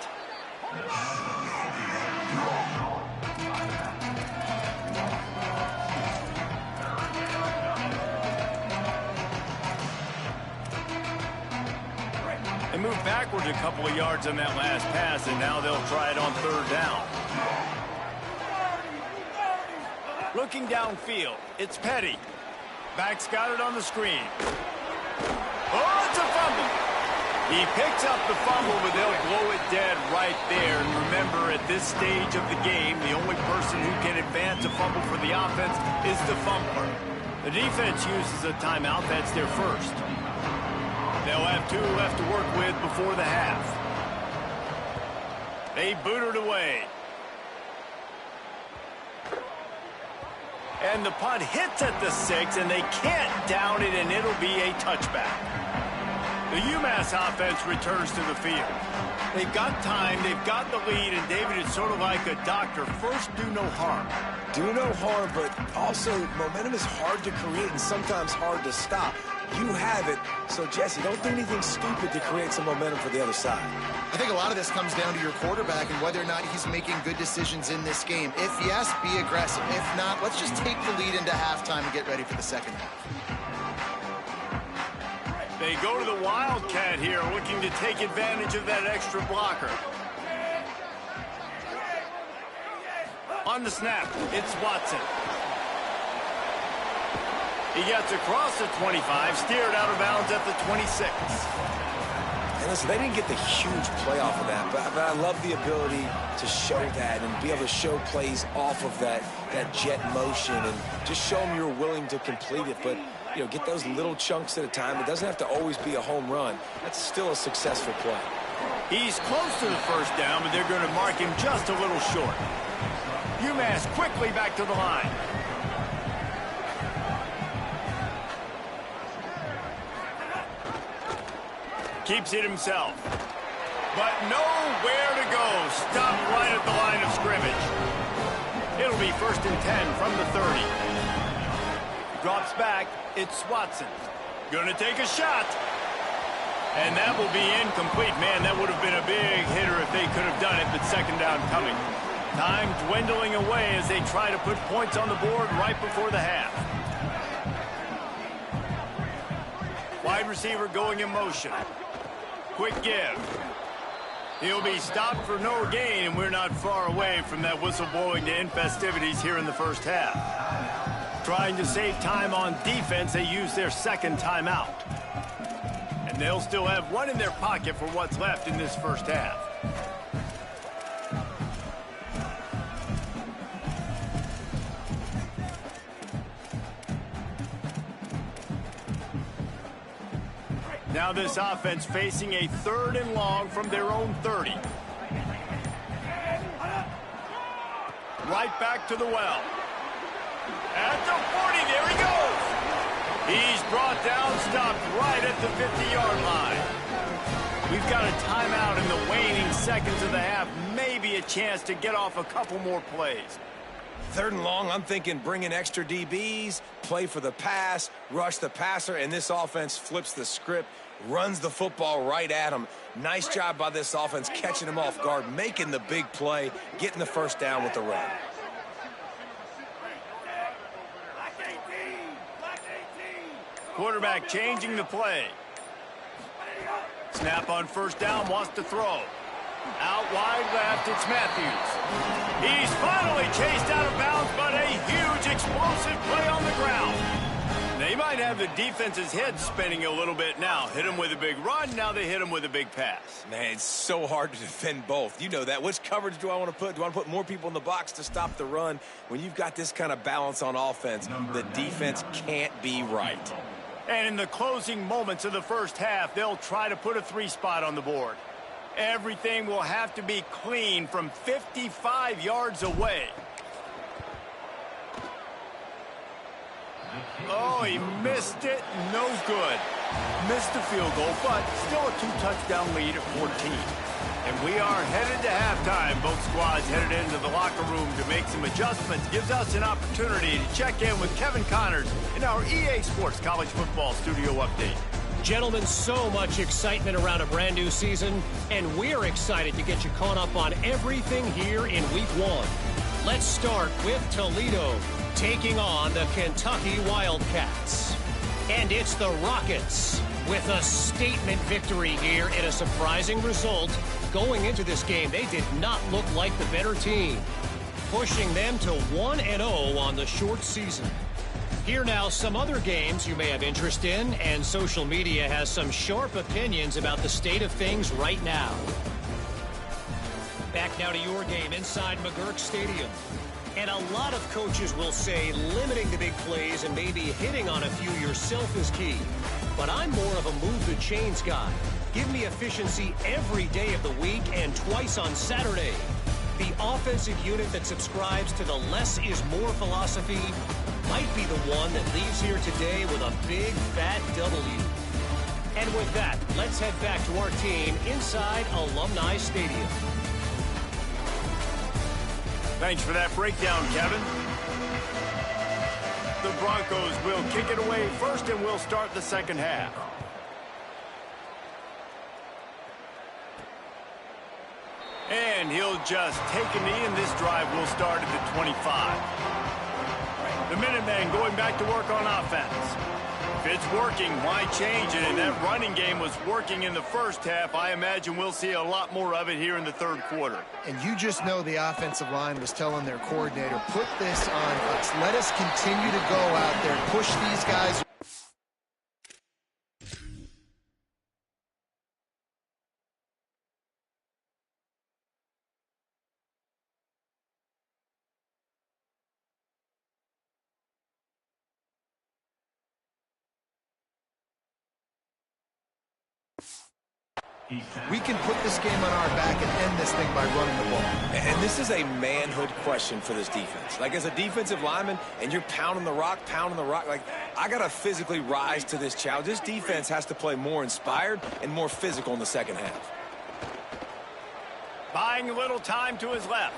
They moved backwards a couple of yards on that last pass, and now they'll try it on 3rd down. Looking downfield, it's Petty. Back's got it on the screen. Oh, it's a fumble. He picks up the fumble, but they'll blow it dead right there. And remember, at this stage of the game, the only person who can advance a fumble for the offense is the fumbler. The defense uses a timeout. That's their first. They'll have 2 left to work with before the half. They boot it away. And the punt hits at the 6, and they can't down it, and it'll be a touchback. The UMASS offense returns to the field. They've got time, they've got the lead, and David, it's sort of like a doctor. First, do no harm. Do no harm, but also momentum is hard to create and sometimes hard to stop. You have it, so Jesse, don't do anything stupid to create some momentum for the other side. I think a lot of this comes down to your quarterback and whether or not he's making good decisions in this game. If yes, be aggressive. If not, let's just take the lead into halftime and get ready for the second half. They go to the Wildcat here, looking to take advantage of that extra blocker. On the snap, it's Watson. He gets across the 25, steered out of bounds at the 26. And listen, they didn't get the huge play off of that, but I love the ability to show that and be able to show plays off of that jet motion and just show them you're willing to complete it. But, you know, get those little chunks at a time. It doesn't have to always be a home run. That's still a successful play. He's close to the first down, but they're going to mark him just a little short. UMass quickly back to the line. Keeps it himself. But nowhere to go. Stopped right at the line of scrimmage. It'll be 1st and 10 from the 30. Drops back. It's Watson. Gonna take a shot. And that will be incomplete. Man, that would have been a big hitter if they could have done it, but second down coming. Time dwindling away as they try to put points on the board right before the half. Wide receiver going in motion. Quick give. He'll be stopped for no gain, and we're not far away from that whistle blowing to end festivities here in the first half. Trying to save time on defense, they use their second timeout. And they'll still have one in their pocket for what's left in this first half. Now this offense facing a 3rd and long from their own 30. Right back to the well. At the 40, there he goes. He's brought down, stopped right at the 50-yard line. We've got a timeout in the waning seconds of the half. Maybe a chance to get off a couple more plays. 3rd and long, I'm thinking bring in extra DBs, play for the pass, rush the passer, and this offense flips the script, runs the football right at him. Nice job by this offense catching him off guard, making the big play, getting the first down with the run. Quarterback changing the play. Snap on 1st down, wants to throw. Out wide left, it's Matthews. He's finally chased out of bounds, but a huge explosive play on the ground. They might have the defense's head spinning a little bit now. Hit him with a big run, now they hit him with a big pass. Man, it's so hard to defend both. You know that. Which coverage do I want to put? Do I want to put more people in the box to stop the run? When you've got this kind of balance on offense, the defense can't be right. And in the closing moments of the first half, they'll try to put a 3 spot on the board. Everything will have to be clean from 55 yards away. Oh, he missed it. No good. Missed the field goal, but still a 2-touchdown lead at 14. And we are headed to halftime. Both squads headed into the locker room to make some adjustments. Gives us an opportunity to check in with Kevin Connors in our EA Sports College Football Studio Update. Gentlemen, so much excitement around a brand new season, and we're excited to get you caught up on everything here in Week 1. Let's start with Toledo taking on the Kentucky Wildcats. And it's the Rockets with a statement victory here in a surprising result. Going into this game, they did not look like the better team, pushing them to 1-0 on the short season. Here now, some other games you may have interest in, and social media has some sharp opinions about the state of things right now. Back now to your game inside McGurk Stadium. And a lot of coaches will say limiting the big plays and maybe hitting on a few yourself is key. But I'm more of a move the chains guy. Give me efficiency every day of the week and twice on Saturday. The offensive unit that subscribes to the less is more philosophy might be the one that leaves here today with a big fat W. And with that, let's head back to our team inside Alumni Stadium. Thanks for that breakdown, Kevin. The Broncos will kick it away first, and we'll start the second half. And he'll just take a knee, and this drive will start at the 25. The Minutemen going back to work on offense. If it's working, why change it? And that running game was working in the first half. I imagine we'll see a lot more of it here in the third quarter. And you just know the offensive line was telling their coordinator, put this on us. Let us continue to go out there, push these guys. We can put this game on our back and end this thing by running the ball. And this is a manhood question for this defense. Like, as a defensive lineman, and you're pounding the rock, like, I got to physically rise to this challenge. This defense has to play more inspired and more physical in the second half. Buying a little time to his left.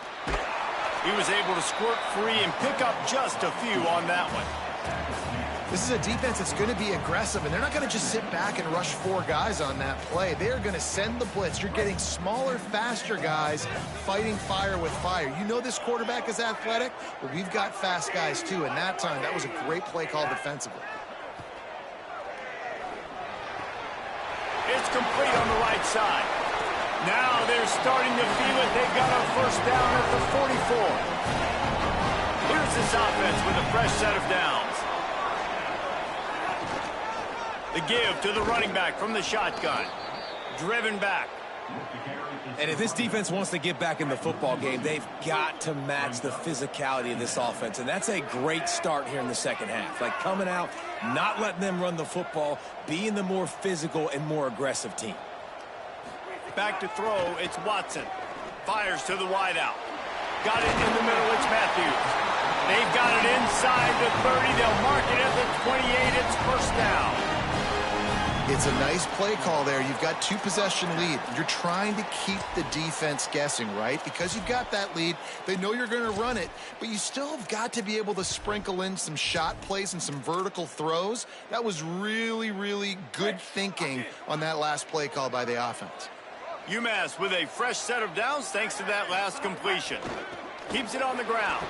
He was able to squirt free and pick up just a few on that one. This is a defense that's going to be aggressive, and they're not going to just sit back and rush 4 guys on that play. They're going to send the blitz. You're getting smaller, faster guys fighting fire with fire. You know this quarterback is athletic, but we've got fast guys too, and that time, that was a great play call defensively. It's complete on the right side. Now they're starting to feel it. They've got a first down at the 44. Here's this offense with a fresh set of downs. The give to the running back from the shotgun. Driven back. And if this defense wants to get back in the football game, they've got to match the physicality of this offense. And that's a great start here in the second half. Like coming out, not letting them run the football, being the more physical and more aggressive team. Back to throw, it's Watson. Fires to the wideout. Got it in the middle, it's Matthews. They've got it inside the 30. They'll mark it at the 28. It's first down. It's a nice play call there. You've got 2-possession lead. You're trying to keep the defense guessing, right? Because you've got that lead, they know you're going to run it, but you still have got to be able to sprinkle in some shot plays and some vertical throws. That was really, really good thinking on that last play call by the offense. UMASS with a fresh set of downs thanks to that last completion. Keeps it on the ground.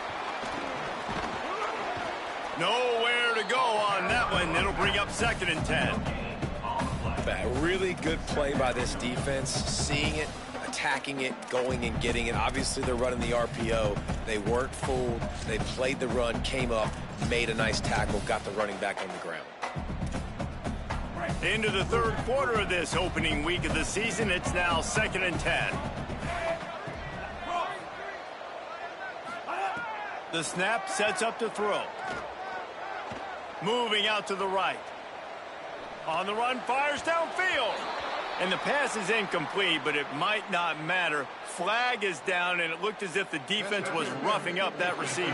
Nowhere to go on that one. It'll bring up 2nd and 10. A really good play by this defense, seeing it, attacking it, going and getting it. Obviously, they're running the RPO. They weren't fooled. They played the run, came up, made a nice tackle, got the running back on the ground. Into the third quarter of this opening week of the season, it's now 2nd and 10. The snap sets up to throw. Moving out to the right. On the run, fires downfield. And the pass is incomplete, but it might not matter. Flag is down, and it looked as if the defense was roughing up that receiver.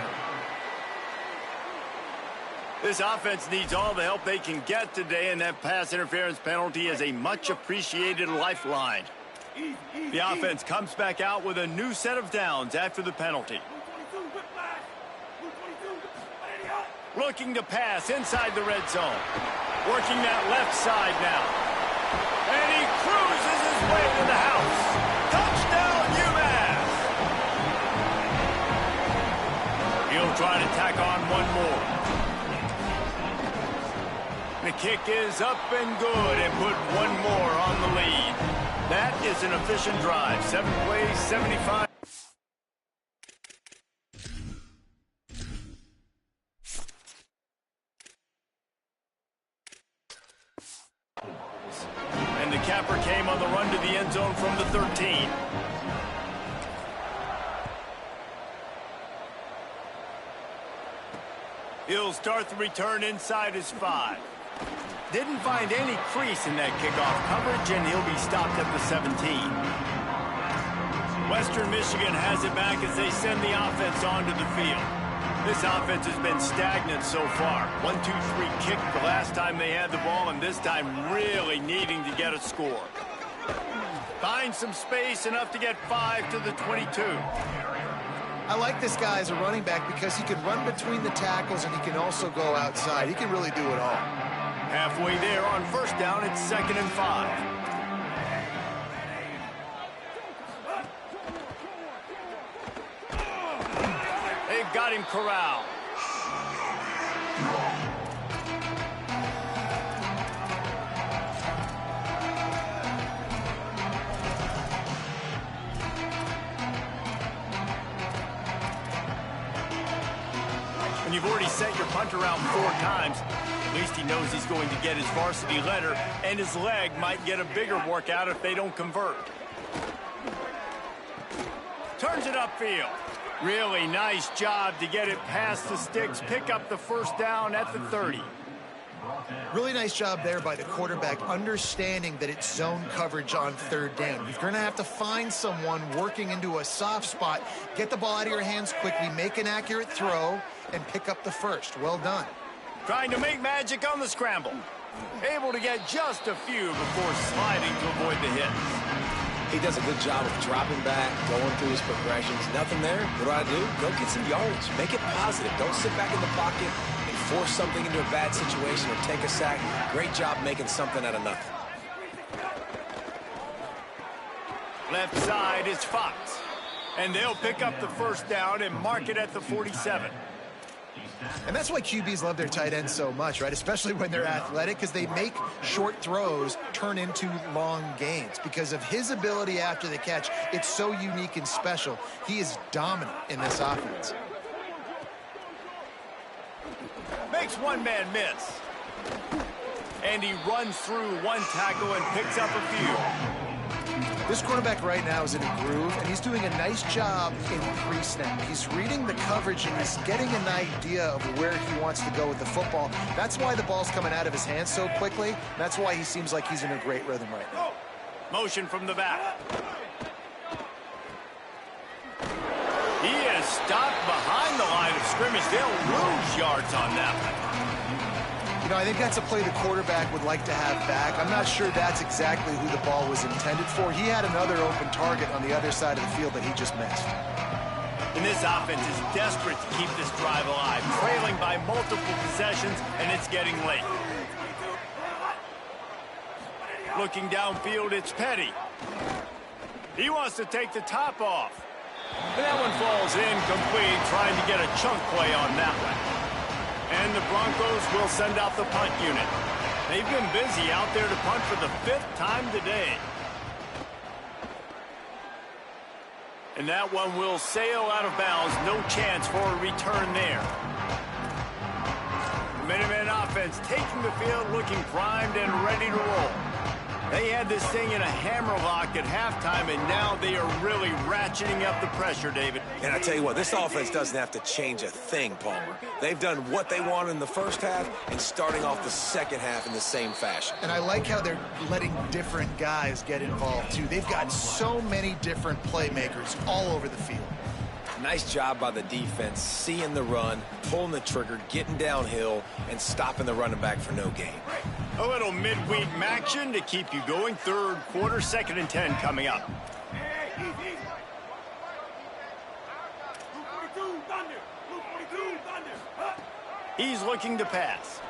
This offense needs all the help they can get today, and that pass interference penalty is a much-appreciated lifeline. The offense comes back out with a new set of downs after the penalty. Looking to pass inside the red zone. Working that left side now. And he cruises his way to the house. Touchdown, UMASS! He'll try to tack on one more. The kick is up and good and put one more on the lead. That is an efficient drive. 7 plays, 75. And the capper came on the run to the end zone from the 13. He'll start the return inside his 5. Didn't find any crease in that kickoff coverage, and he'll be stopped at the 17. Western Michigan has it back as they send the offense onto the field. This offense has been stagnant so far. 1-2-3 kick the last time they had the ball, and this time really needing to get a score. Find some space, enough to get 5 to the 22. I like this guy as a running back because he can run between the tackles and he can also go outside. He can really do it all. Halfway there on first down, it's 2nd and 5. They've got him corralled. When you've already set your punter out 4 times, at least he knows he's going to get his varsity letter, and his leg might get a bigger workout if they don't convert. Turns it upfield. Really nice job to get it past the sticks, pick up the first down at the 30. Really nice job there by the quarterback, understanding that it's zone coverage on 3rd down. You're going to have to find someone working into a soft spot, get the ball out of your hands quickly, make an accurate throw, and pick up the first. Well done. Trying to make magic on the scramble. Able to get just a few before sliding to avoid the hits. He does a good job of dropping back, going through his progressions. Nothing there. What do? Go get some yards. Make it positive. Don't sit back in the pocket and force something into a bad situation or take a sack. Great job making something out of nothing. Left side is Fox. And they'll pick up the first down and mark it at the 47. And that's why QBs love their tight ends so much, right? Especially when they're athletic, because they make short throws turn into long gains. Because of his ability after the catch, it's so unique and special. He is dominant in this offense. Makes one man miss. And he runs through one tackle and picks up a few. This quarterback right now is in a groove, and he's doing a nice job in pre-snap. He's reading the coverage, and he's getting an idea of where he wants to go with the football. That's why the ball's coming out of his hands so quickly. That's why he seems like he's in a great rhythm right now. Motion from the back. He is stopped behind the line of scrimmage. They'll lose yards on that one. You know, I think that's a play the quarterback would like to have back. I'm not sure that's exactly who the ball was intended for. He had another open target on the other side of the field that he just missed. And this offense is desperate to keep this drive alive, trailing by multiple possessions, and it's getting late. Looking downfield, it's Petty. He wants to take the top off. And that one falls incomplete, trying to get a chunk play on that one. And the Broncos will send out the punt unit. They've been busy out there to punt for the 5th time today. And that one will sail out of bounds. No chance for a return there. The Minutemen offense taking the field, looking primed and ready to roll. They had this thing in a hammerlock at halftime, and now they are really ratcheting up the pressure, David. And I tell you what, this offense doesn't have to change a thing, Palmer. They've done what they wanted in the first half and starting off the second half in the same fashion. And I like how they're letting different guys get involved, too. They've got so many different playmakers all over the field. Nice job by the defense, seeing the run, pulling the trigger, getting downhill, and stopping the running back for no gain. A little midweek action to keep you going. 3rd quarter, 2nd and 10 coming up. He's looking to pass.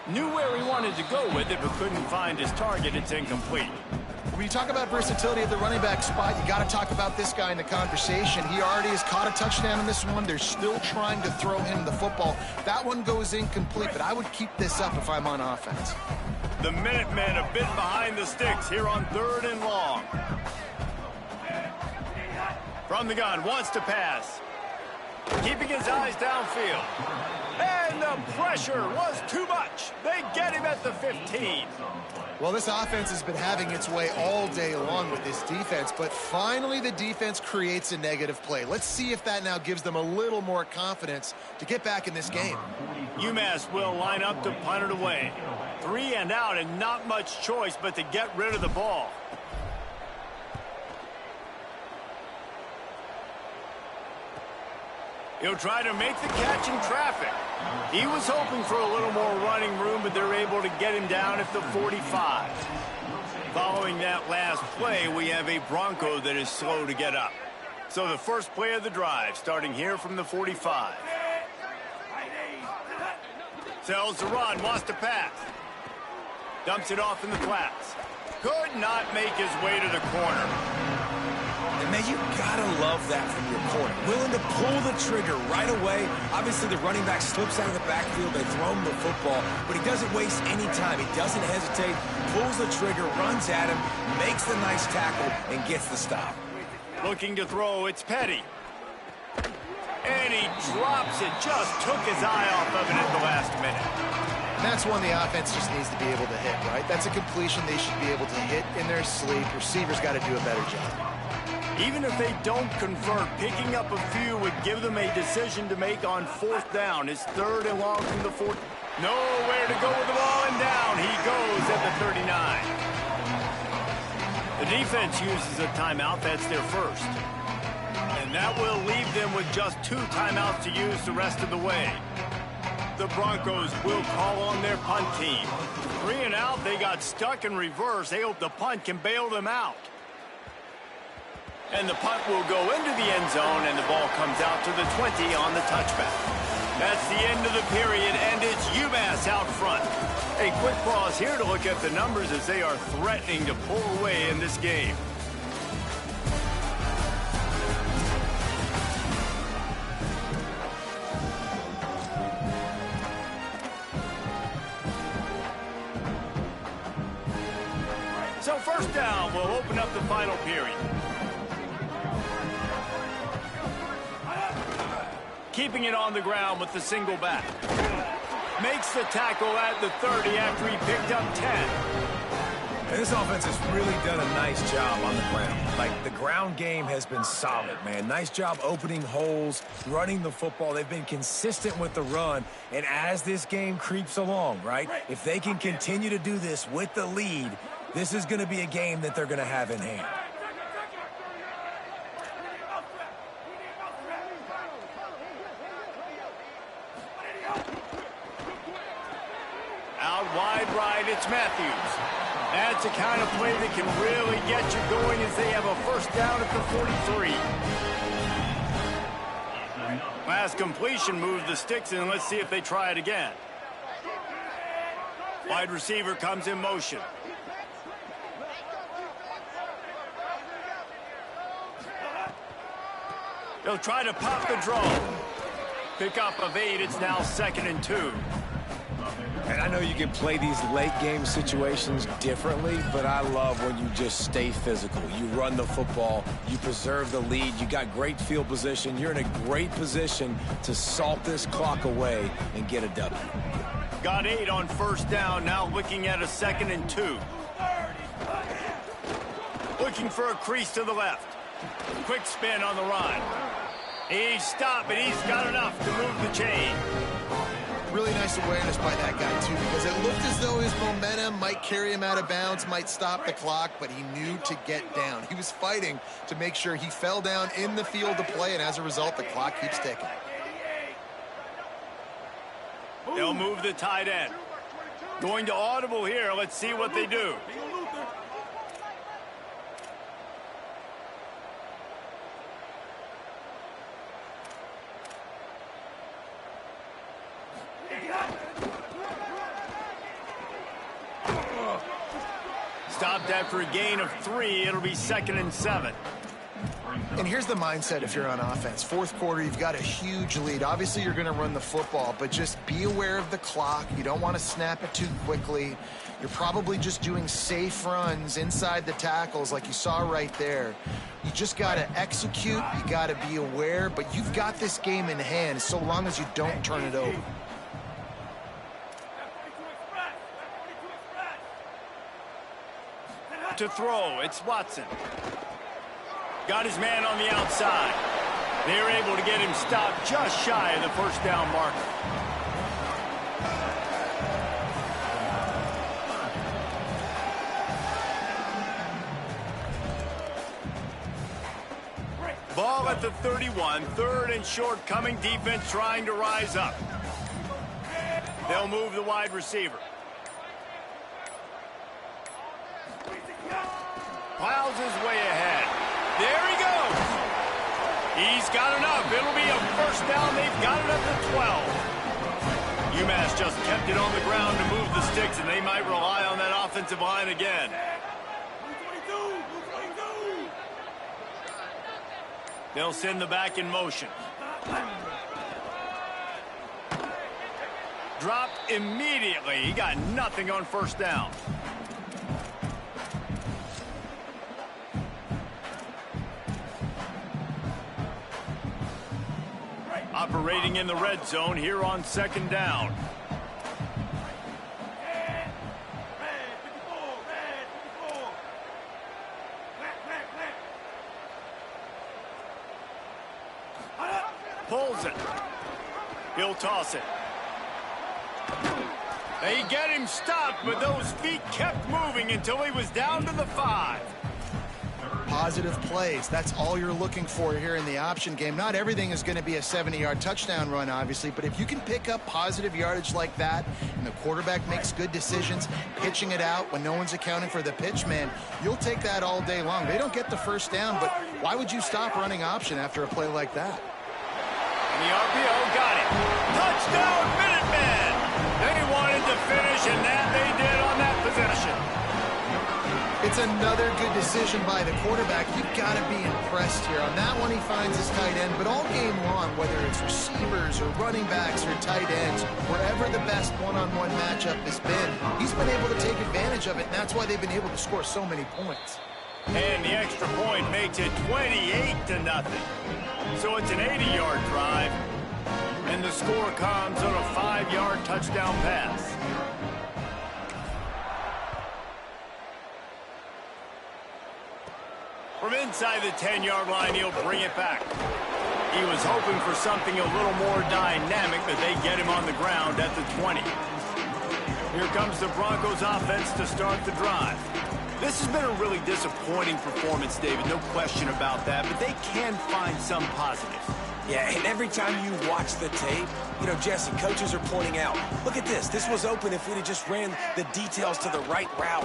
Knew where he wanted to go with it, but couldn't find his target. It's incomplete. When you talk about versatility at the running back spot, you got to talk about this guy in the conversation. He already has caught a touchdown in this one. They're still trying to throw him the football. That one goes incomplete, but I would keep this up if I'm on offense. The Minutemen a bit behind the sticks here on 3rd and long. From the gun, wants to pass. Keeping his eyes downfield. And the pressure was too much. They get him at the 15. Well, this offense has been having its way all day long with this defense, but finally the defense creates a negative play. Let's see if that now gives them a little more confidence to get back in this game. UMASS will line up to punt it away. 3 and out, and not much choice but to get rid of the ball. He'll try to make the catch in traffic. He was hoping for a little more running room, but they're able to get him down at the 45. Following that last play, we have a Bronco that is slow to get up. So the first play of the drive, starting here from the 45. Sells the run, wants to pass. Dumps it off in the flats. Could not make his way to the corner. And man, you gotta love that from your corner. Willing to pull the trigger right away. Obviously, the running back slips out of the backfield. They throw him the football, but he doesn't waste any time. He doesn't hesitate, pulls the trigger, runs at him, makes the nice tackle, and gets the stop. Looking to throw, it's Petty. And he drops it. Just took his eye off of it at the last minute. And that's one the offense just needs to be able to hit, right? That's a completion they should be able to hit in their sleep. Receivers got to do a better job. Even if they don't convert, picking up a few would give them a decision to make on 4th down. It's 3rd and long from the 4th. Nowhere to go with the ball, and down he goes at the 39. The defense uses a timeout. That's their first. And that will leave them with just 2 timeouts to use the rest of the way. The Broncos will call on their punt team. 3 and out, they got stuck in reverse. They hope the punt can bail them out. And the punt will go into the end zone, and the ball comes out to the 20 on the touchback. That's the end of the period, and it's UMass out front. A quick pause here to look at the numbers as they are threatening to pull away in this game. So 1st down will open up the final period. Keeping it on the ground with the single back. Makes the tackle at the 30 after he picked up 10. And this offense has really done a nice job on the ground. Like, the ground game has been solid, man. Nice job opening holes, running the football. They've been consistent with the run. And as this game creeps along, right, if they can continue to do this with the lead, this is going to be a game that they're going to have in hand. Out wide right, it's Matthews. That's the kind of play that can really get you going as they have a first down at the 43. Last completion moves the sticks, and let's see if they try it again. Wide receiver comes in motion. They'll try to pop the draw. Pick up of 8, it's now 2nd and 2. And I know you can play these late game situations differently, but I love when you just stay physical. You run the football, you preserve the lead, you got great field position. You're in a great position to salt this clock away and get a W. Got 8 on first down, now looking at a 2nd and 2. Looking for a crease to the left. Quick spin on the run. He's stopped, but he's got enough to move the chain. Really nice awareness by that guy, too, because it looked as though his momentum might carry him out of bounds, might stop the clock, but he knew to get down. He was fighting to make sure he fell down in the field to play, and as a result, the clock keeps ticking. They'll move the tight end. Going to audible here. Let's see what they do. Stopped after a gain of 3. It'll be 2nd and 7. And here's the mindset if you're on offense. Fourth quarter, you've got a huge lead. Obviously, you're going to run the football, but just be aware of the clock. You don't want to snap it too quickly. You're probably just doing safe runs inside the tackles like you saw right there. You just got to execute. You got to be aware, but you've got this game in hand so long as you don't turn it over. To throw, it's Watson. Got his man on the outside. They're able to get him stopped just shy of the first down marker. Ball at the 31, 3rd and short coming. Defense trying to rise up. They'll move the wide receiver. Plows his way ahead. There he goes. He's got enough. It'll be a first down. They've got it up to 12. UMass just kept it on the ground to move the sticks, and they might rely on that offensive line again. They'll send the back in motion. Dropped immediately. He got nothing on first down. Operating in the red zone here on 2nd down. Pulls it. He'll toss it. They get him stopped, but those feet kept moving until he was down to the 5. Positive plays. That's all you're looking for here in the option game. Not everything is going to be a 70-yard touchdown run, obviously, but if you can pick up positive yardage like that and the quarterback makes good decisions, pitching it out when no one's accounting for the pitch, man, you'll take that all day long. They don't get the first down, but why would you stop running option after a play like that? And the RPO got it. Touchdown, Minutemen! They wanted to finish, and that they did on that possession. It's another good decision by the quarterback. You've got to be impressed here. On that one, he finds his tight end, but all game long, whether it's receivers or running backs or tight ends, wherever the best one-on-one matchup has been, he's been able to take advantage of it, and that's why they've been able to score so many points. And the extra point makes it 28-0. So it's an 80-yard drive, and the score comes on a 5-yard touchdown pass. From inside the 10-yard line, he'll bring it back. He was hoping for something a little more dynamic, but they get him on the ground at the 20. Here comes the Broncos offense to start the drive. This has been a really disappointing performance, David, no question about that, but they can find some positives. Yeah, and every time you watch the tape, you know, Jesse, coaches are pointing out, look at this. This was open if we'd have just ran the details to the right route,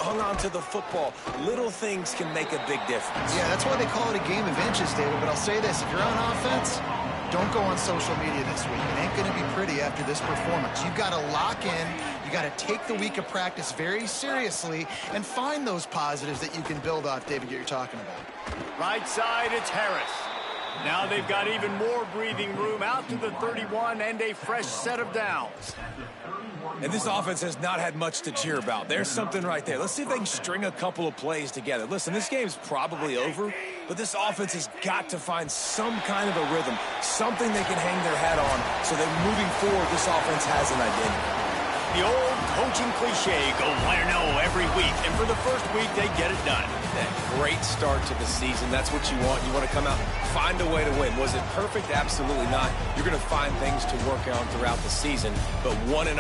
hung on to the football. Little things can make a big difference. Yeah, that's why they call it a game of inches, David. But I'll say this, if you're on offense, don't go on social media this week. It ain't going to be pretty after this performance. You've got to lock in. You got to take the week of practice very seriously and find those positives that you can build off, David, that you're talking about. Right side, it's Harris. Now they've got even more breathing room out to the 31 and a fresh set of downs. And this offense has not had much to cheer about. There's something right there. Let's see if they can string a couple of plays together. Listen, this game's probably over, but this offense has got to find some kind of a rhythm, something they can hang their hat on so that moving forward, this offense has an identity. The old coaching cliche, go 1-0 every week, and for the first week, they get it done. That great start to the season. That's what you want. You want to come out, find a way to win. Was it perfect? Absolutely not. You're going to find things to work on throughout the season, but 1-0,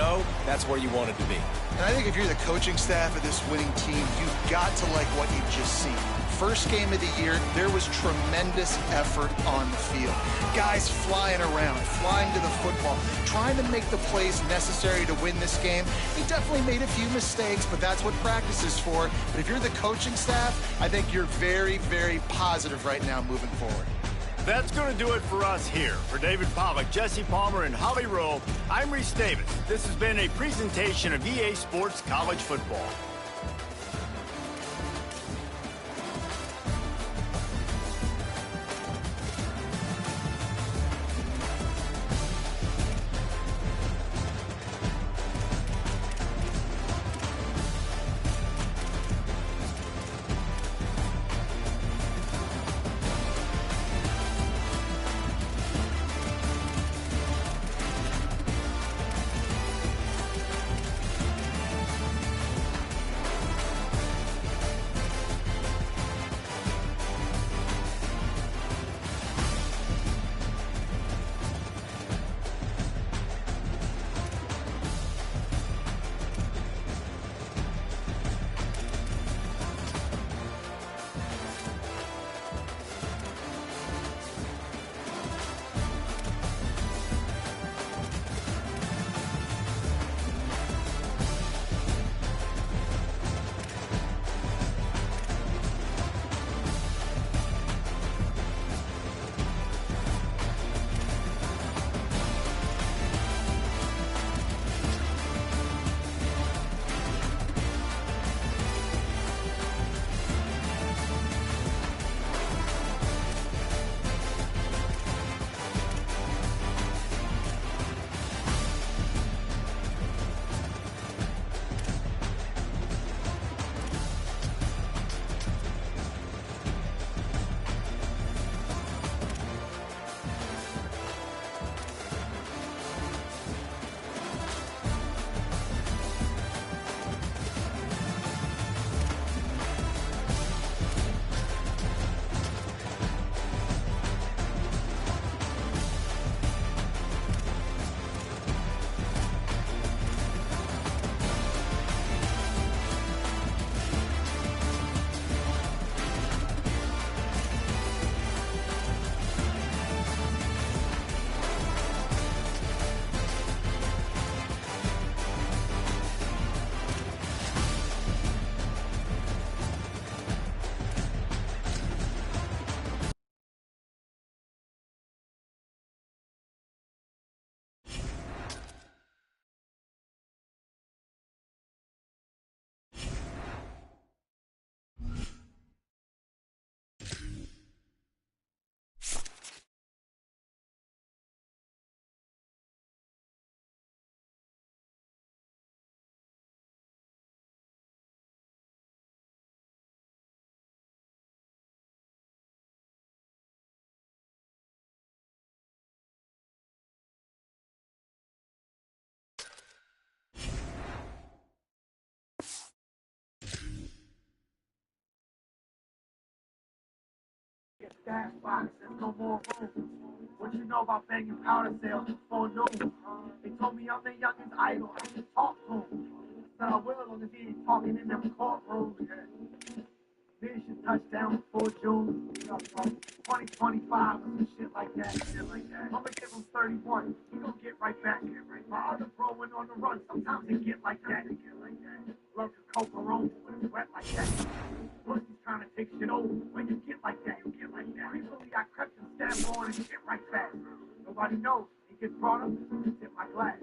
that's where you want it to be. And I think if you're the coaching staff of this winning team, you've got to like what you've just seen. First game of the year, there was tremendous effort on the field. Guys flying around, flying to the football, trying to make the plays necessary to win this game. They definitely made a few mistakes, but that's what practice is for. But if you're the coaching staff, I think you're very, very positive right now moving forward. That's going to do it for us here. For David Pollack, Jesse Palmer, and Holly Rowe, I'm Reese Davis. This has been a presentation of EA Sports College Football. stash box, there's no more room. What you know about banging powder sales before noon? They told me I'm the youngest idol, I should talk to him. Said I will, long as he ain't talking in them courtrooms. Maybe should touch down before June. 2025 or some shit like that. I'ma give him 31. He gon' get right back. My other bro went on the run. Sometimes it get like that. Love to coke around when it's wet like that. Pussy's trying to take shit over. When you get like that. Recently I crept and stabbed on and shit right fast. Nobody knows. He gets brought up. Hit my glass.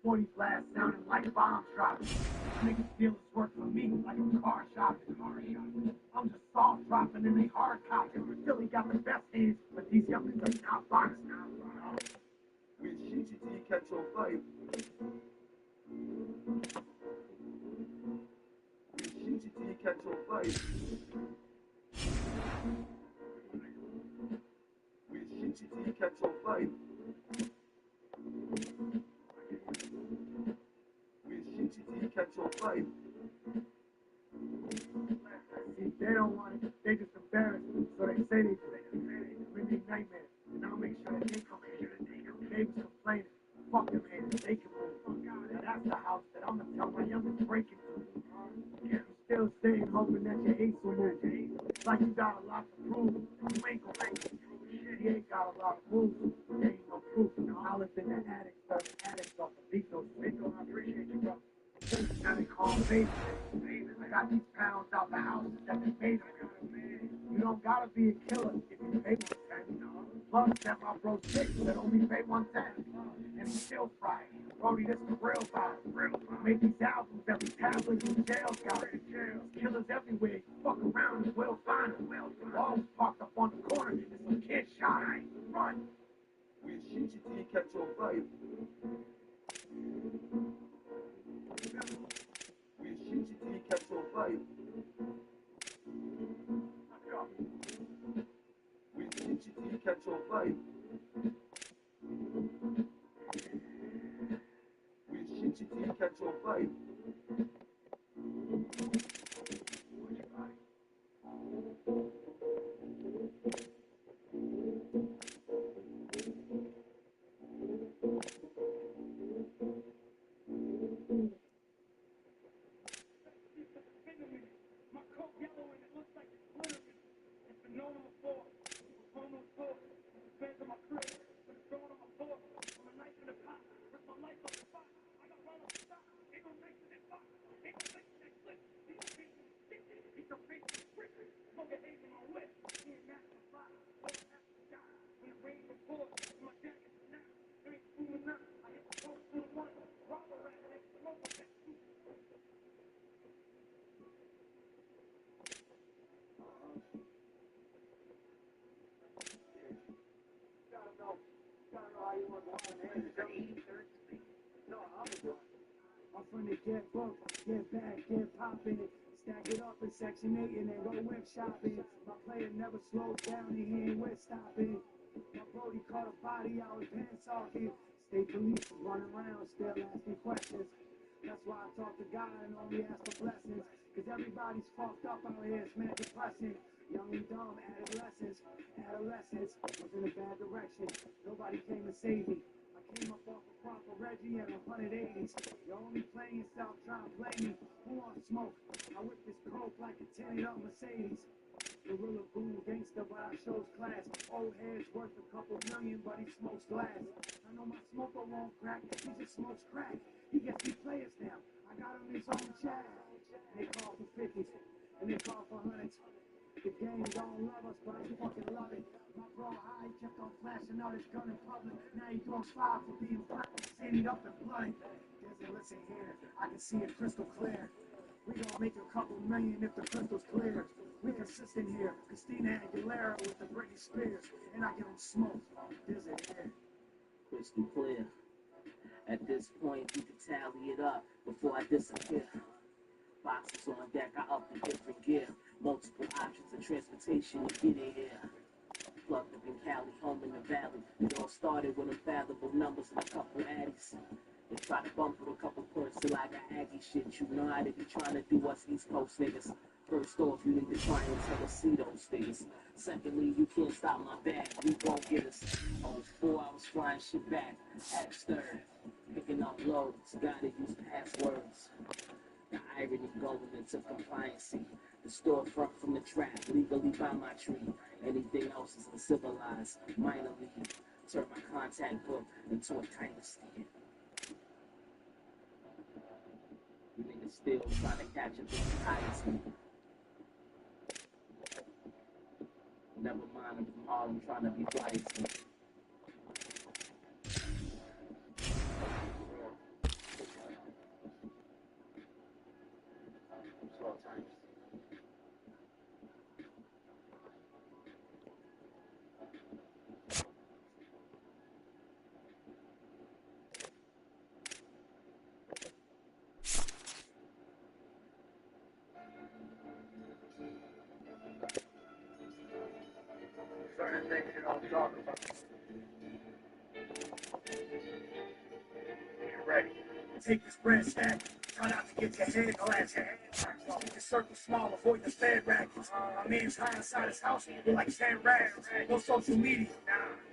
40 blast sounding like bombs dropping. Niggas steal his work from me like I'm car shopping. I'm just soft dropping and they hard copying. Still he got the best hands, but these youngins are not boxing. We shoot you till you catch your fight. We shoot you till you catch your fight. We shoot you till you catch your fight. We shoot you till you catch your fight. See, they don't want it. They just embarrassed. So they say they do. When they nightmares, and I'll make sure that they come in. They was complaining. Fuck them haters. They can move. Now that's the house that I'm gonna tell my youngest breaking through. You still staying hoping that your ace will move. Like you got a lot to prove. You ain't gonna make it. He ain't got a lot of moves. There ain't no proof. I lived in the attic, serving addicts off the beat. Those windows, I appreciate you, bro. Now they call me baby. I got these pounds out the house that they made them. You don't gotta be a killer if you pay 110. Plus that my bro sick that only pay 110. And he still fried. Brody, this the real vibe. Make these albums, every tablet in jail got it. Killers everywhere. You fuck around and we'll find them. Always parked up on the corner and some kid shot. Run. We shoot you till you catch your fight. We shoot you till you catch your fight. We shoot you till you catch your fight. We shoot you till you catch your fight. I'm finna get booked, get back, get poppin', stack it up in Section 8 and then go whip shopping. My player never slows down and he ain't with stopping. My Brody caught a body out his pants talking. State police running around still asking questions. That's why I talk to God and only ask for blessings. Cause everybody's fucked up out here, it's mad depressing. Young and dumb, adolescence was in a bad direction. Nobody came to save me. I came up off a proper Reggie and 180s. You're only playing yourself, trying to play me. Who wants smoke? I whip this coke like a tinted up Mercedes. Gorilla boom gangster, but I shows class. Old head's worth a couple million, but he smokes glass. I know my smoker won't crack, he just smokes crack. He gets these players now. I got him his own chat. They call for 50s, and they call for 100s. The game don't love us, but I fucking love it. My bro high kept on flashing out his gun in public. Now he doing 5 for being black, standing up and bloody. Listen here, I can see it crystal clear. We gonna make a couple million if the crystal's clear. We consistent here. Christina Aguilera with the Britney Spears, and I get them smoked. There's it here. Crystal clear. At this point, you can tally it up before I disappear. Boxes on deck, I up in different gear. Multiple options of transportation to get in here. Plugged up in Cali, home in the valley. It all started with unfathomable numbers and a couple addies. They try to bump with a couple points till I got Aggie shit. You know how they be trying to do us East Coast niggas. First off, you need to try and tell us see those things. Secondly, you can't stop my bag. We won't get us. On 4 hours flying shit back. Axe third. Picking up loads. Gotta use passwords. The irony going into compliancy. The storefront from the trap. Legally by my tree. Anything else is uncivilized. Minor league. Turn my contact book into a dynasty. You niggas still trying to catch up with Heisman. Never mind, I'm from Harlem trying to be Heisman. Certain things you don't talk about. Get ready. Take this bread stack. Try not to get your head glass. Keep the circle small, avoid the Fed rackets. My man's high inside his house, with like 10 racks. No social media.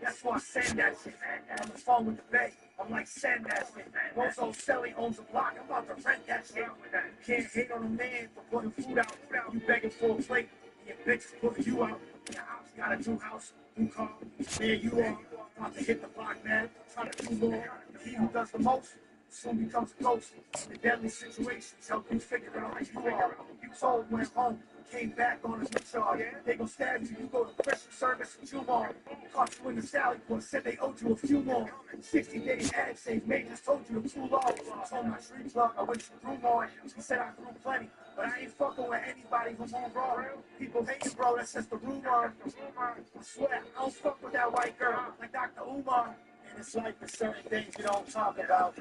That's why I send that shit. On the phone with the bank, I'm like, send that shit. Bozo Selly owns a block, I'm about to rent that shit. You can't hate on a man for putting food out. You begging for a plate, and your bitch is putting you out. Your house got a new house, new car. There you are, about to hit the block, man. Trying to do more. He who does the most soon becomes a ghost. The deadly situations help you figure it out like you are. You told, went home, came back on his charge. They gon' stab you, you go to Christian service in Jumar. Caught you in the Sally Port, said they owed you a few more. 60 days ad save, mate, just told you to too long. Told my tree plug, I went to grew more. He said I grew plenty, but I ain't fucking with anybody who move wrong. People hating, bro, that's just the rumor. I swear, I don't fuck with that white girl, like Dr. Umar. And it's like the certain things you don't talk about.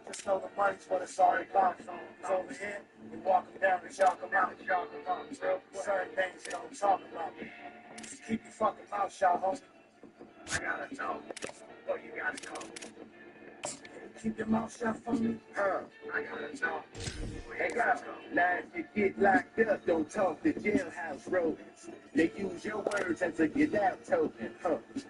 Just know the money's what it's all about. It's over here, we walk them down and shock them out. Certain things you don't talk about. Just keep your fucking mouth shut, homie. I gotta know what you gotta know. Keep your mouth shut for me. I gotta know. Hey, now if you get locked up, don't talk to jailhouse rodents. They use your words as a get out token.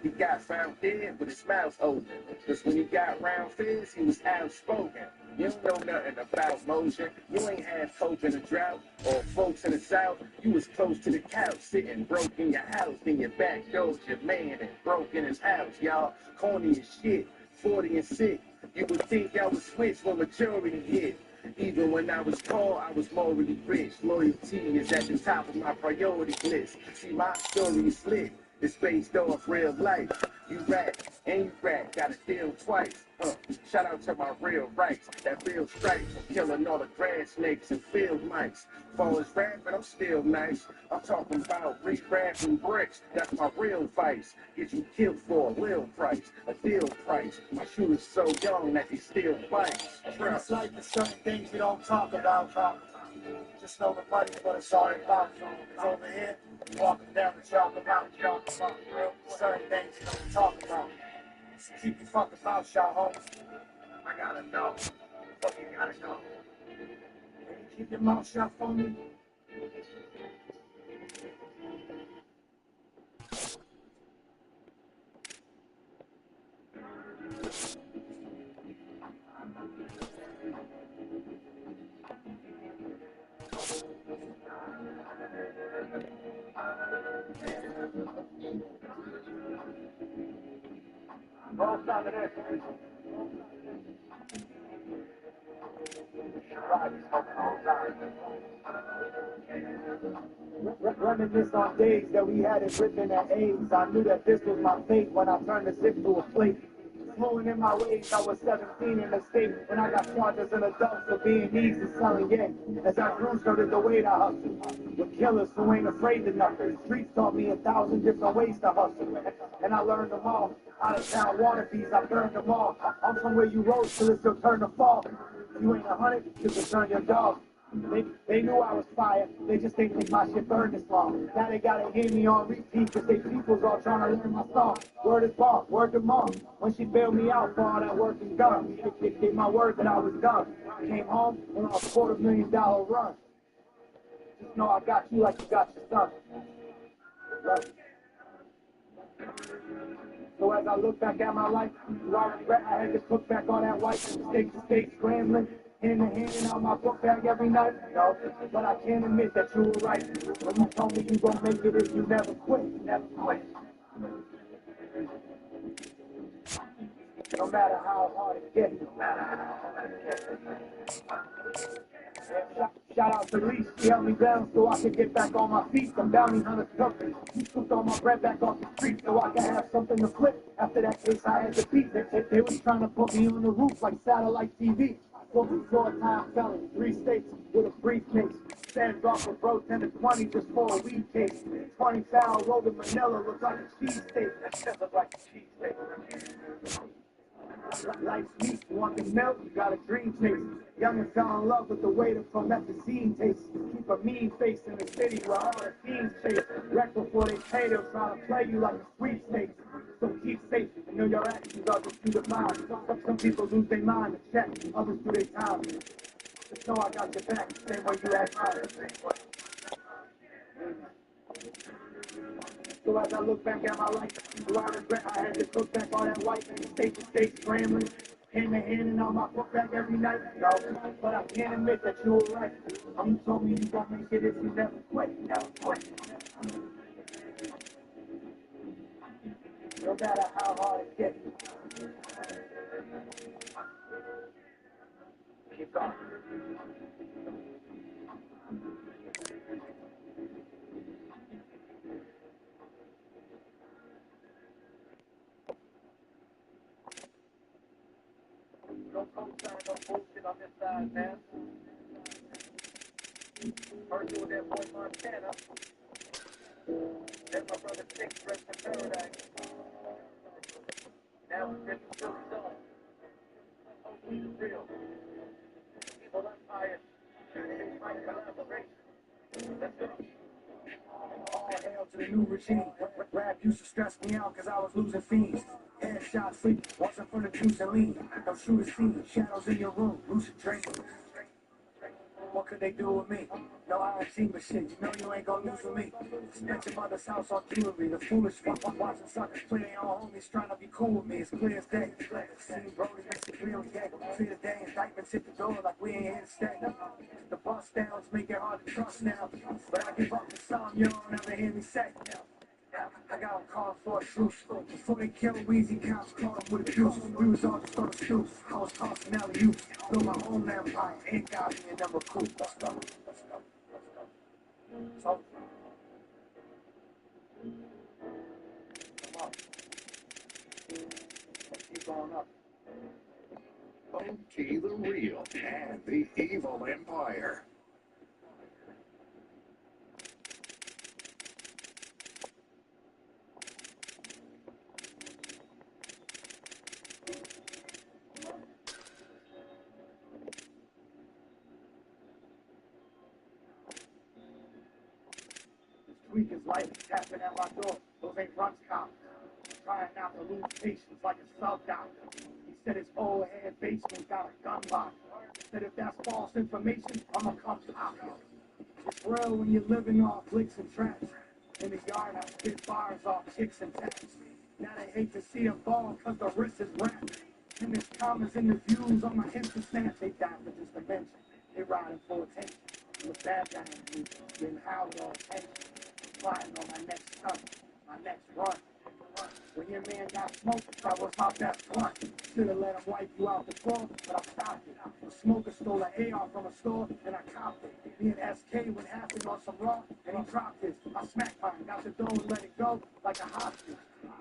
He got found dead with his mouth open. Cause when he got round fist, he was outspoken. You don't know nothing about motion. You ain't had hope in a drought. Or folks in the South, you was close to the couch, sitting broke in your house. Then your back door's your man and broke in his house, y'all. Corny as shit, 40 and sick. You would think I would switch when maturity hit. Even when I was poor, I was morally rich. Loyalty is at the top of my priority list. See, my story is lit. It's based off real life. You rap and you rap, gotta deal twice. Shout out to my real rights, that real stripes. I'm killing all the grass snakes and field mice. Far as rapping, I'm still nice. I'm talking about re-rapping bricks. That's my real vice. Get you killed for a real price, a deal price. My shooter's so young that he still fights. It's like the certain things you don't talk about. Just know the money's what it's all about. It's over here, walk them down and chalk them out. Certain things you don't talk about. So keep your fucking mouth shut, homies. I gotta know what you gotta know. Keep your mouth shut for me. Don't stop it there. Reminisce on days that we had it written at AIDS. I knew that this was my fate when I turned the sip to a plate. Flowing in my ways, I was 17 in the state when I got charges and adults for being needs and selling gay. As I grew, started the way to hustle. With killers who ain't afraid to nothing. The streets taught me 1,000 different ways to hustle. And I learned them all. Out of town wannabes, I burned them all. I'm from where you rose till it's your turn to fall. If you ain't 100, you can turn your dog. They knew I was fire, they just didn't think my shit burned this long. Now they gotta hear me on repeat, cause they people's all trying to learn my song. Word is bond, word to mom. When she bailed me out for all that work and done, they gave my word that I was done. Came home and on a $250,000 run. Just know I got you like you got your son. So as I look back at my life, do I regret I had to cook back all that white steak to steak scrambling, hand in hand out my book bag every night? No, but I can't admit that you were right. When you told me you gon' make it if you never quit, never quit. No matter how hard it gets, no matter how hard it gets. Shout out to Lee, she held me down so I could get back on my feet. Some bounty hunters took me. He took all my bread back off the street so I could have something to flip. After that case, I had to beat. They was trying to put me on the roof like satellite TV. So before time felony, 3 states with a briefcase. Stands off with bro 10 to 20 just for a weed case. 20 foul, rolled in Manila, look like a cheesesteak. That shit look like a cheesesteak. Life's meat, you want the milk, you got a dream chase. Young and fell in love with the way the promethazine tastes. Keep a mean face in the city where all the fiends chase. Wreck before they pay, they'll try to play you like a sweepstakes. So keep safe, and know your actions are just through the mind. Some people lose their mind to check, others do their time. Just know I got your back, same way you act mine. So as I look back at my life, do I regret I had to cook back all that white and steak to steak scrambling, hand in hand and on my book bag every night? No, but I can't admit that you were right. You told me you gon' make it if you never quit, never quit. No matter how hard it gets. Keep going. No co-sign, no bullshit on this side, man. First with that boy Montana. Then my brother Six, rest in paradise. Now it's getting still zone. Only the real. Evil empire. It's my collaboration. Let's go. All hail to the new regime. Rap used to stress me out cause I was losing fiends. Headshot sleep, wasn't for the juice and lean. No shoot a scene, shadows in your room, lucid dream. What could they do with me? No, I ain't seen but shit, you know you ain't gonna lose with me. Spent your mother's house on jewelry, the foolish fuck watching suckers play their own homies trying to be cool with me. It's clear as day. Seen Brody makes it real gay. Clear the day, indictments hit the door like we ain't here to stay. The bust downs make it hard to trust now. But I give up to some, you don't ever hear me say. I got them called for a truce. Before they killed Weezy, cops caught him with abuse. We was all just on the stoops. I was tossing out of youth. Built my own empire. Ain't got me and never cool. Let's go. Let's go. Let's go. So, come on. Let's keep going up. Okay, the real and the evil empire. Tweak his life, tapping at my door. Those ain't runs cops. Trying not to lose patience like a sub doctor. He said his old head basement got a gun lock. Said if that's false information, I'ma come pop you. It's real when you're living off licks and traps. In the yard, I spit bars off kicks and taps. Now they hate to see a ball cause the wrist is wrapped. And there's comments in the views on my Insta snap. They die for just a mention. They riding for attention. I'm a bad guy in me, getting out all attention. Flying on my next stunt, my next run. When your man got smoked, that was my best one. Should've let him wipe you out the floor, but I stopped it. The smoker stole an AR from a store, and I copped it. Me and SK went halfing on some raw, and he dropped his. I smacked mine, got the dough and let it go like a hostage.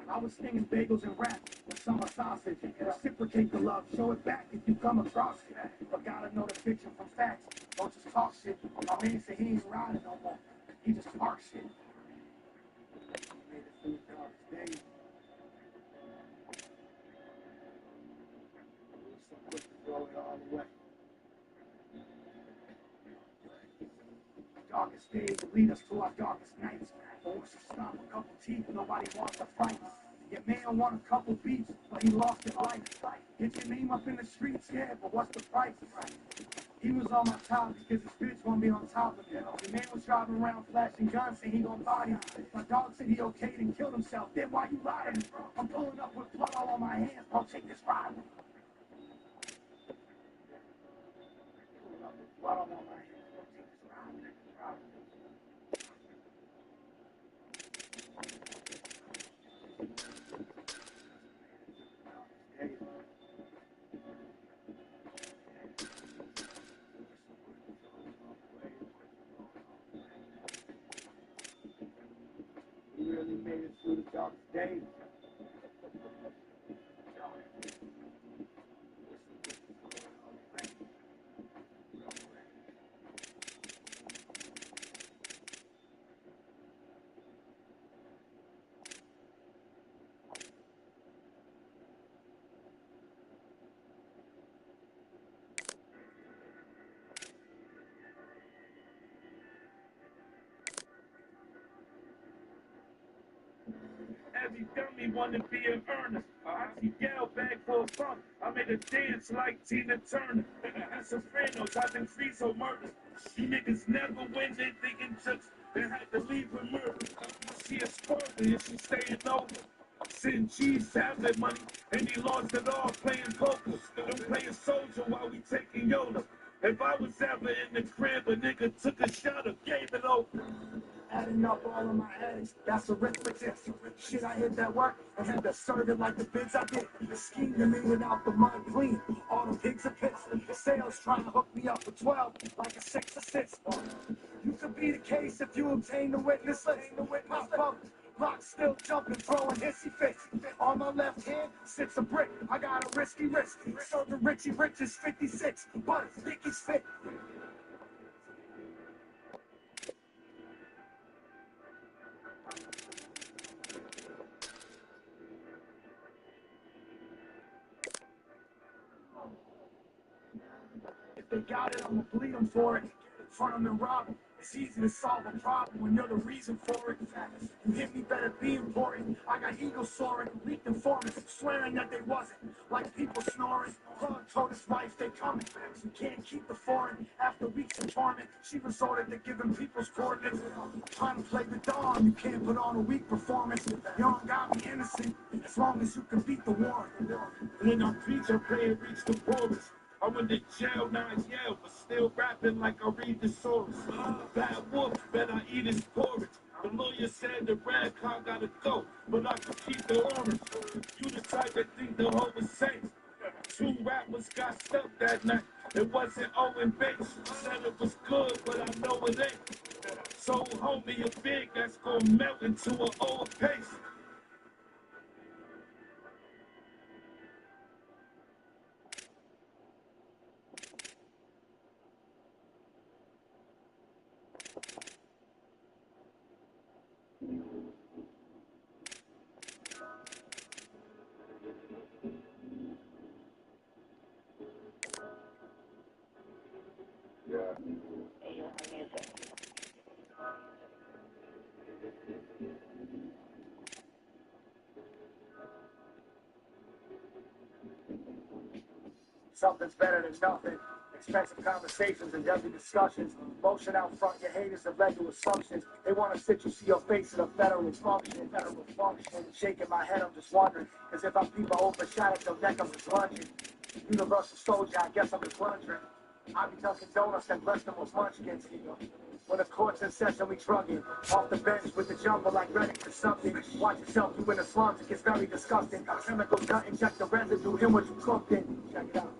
I was stinging bagels and rap with summer sausage. Reciprocate the love, show it back if you come across it. But gotta know the fiction from facts, don't just talk shit. My man said he ain't riding no more, he just park shit. Made it through the darkest days. Some quick to throw it all away. Darkest days will lead us to our darkest nights. But once you stop a couple teeth, nobody wants to fight. Your man won a couple beats, but he lost his life. Get your name up in the streets, yeah, but what's the price? He was on my top because his bitch want me on top of him. The man was driving around flashing guns saying he gon' body me. My dog said he okayed and killed himself. Then why you lying? I'm pulling up with blood all on my hands. I'll take this ride. Blood all on my hands. I'll take this ride. We really made it through the darkest days. Every dummy wanna be an earner. I see yell back for fun. I made a dance like Tina Turner. And Sopranos, I've been free so murdered. You niggas never win, they thinking jokes. They had to leave with murder. She a spoiler if she staying over. Send cheese to have that money, and he lost it all playing poker. Don't play a soldier while we taking Yoda. If I was ever in the crib, a nigga took a shot or gave it over. Adding up all of my headaches, that's arithmetic. Shit, I hit that work and had to serve it like the bids I did. The scheme to me without the mud clean. All the pigs are pits. Sales trying to hook me up for 12 like a 6 or 6. You could be the case if you obtain the witness list. Pop up, rock still jumping, throwing hissy fits. On my left hand sits a brick. I got a risky wrist. Serving Richie Rich's 56, but Dicky's fit. If they got it, I'ma bleed them for it. Front them and rob them. It's easy to solve a problem when you're the reason for it. You hit me, better be important. I got ego soaring, leaked informants, swearing that they wasn't. Like people snoring. Plug told his wife they coming. You can't keep the foreign. After weeks of torment, she resorted to giving people's coordinates. Trying to play the dawn, you can't put on a weak performance. You don't got me innocent, as long as you can beat the war. When I'm preacher, pray it reach the poorest. I went to jail, now I yell, but still rapping like I read the source. Bad wolf, bet I eat his porridge. The lawyer said the red car gotta go, but I could keep the orange. You the type that think the hoe was safe. 2 rappers got stuck that night. It wasn't Owen Bates. Said it was good, but I know it ain't. So homie, a big that's gonna melt into an old paste. Something's better than nothing. Expensive conversations and deadly discussions. Motion out front, your haters have led to assumptions. They want to sit you see your face in a federal function. Shaking my head, I'm just wondering. Cause if I peep a open shot at your neck, I'm just lunging. Universal soldier, I guess I'm just plunging. I be dunking donuts and bless them with munchkins. When the court's in session, we drugging. Off the bench with the jumper like ready for something. Watch yourself, you in the slums, it gets very disgusting. Chemical gut inject the residue in what you cooked in. Check it out.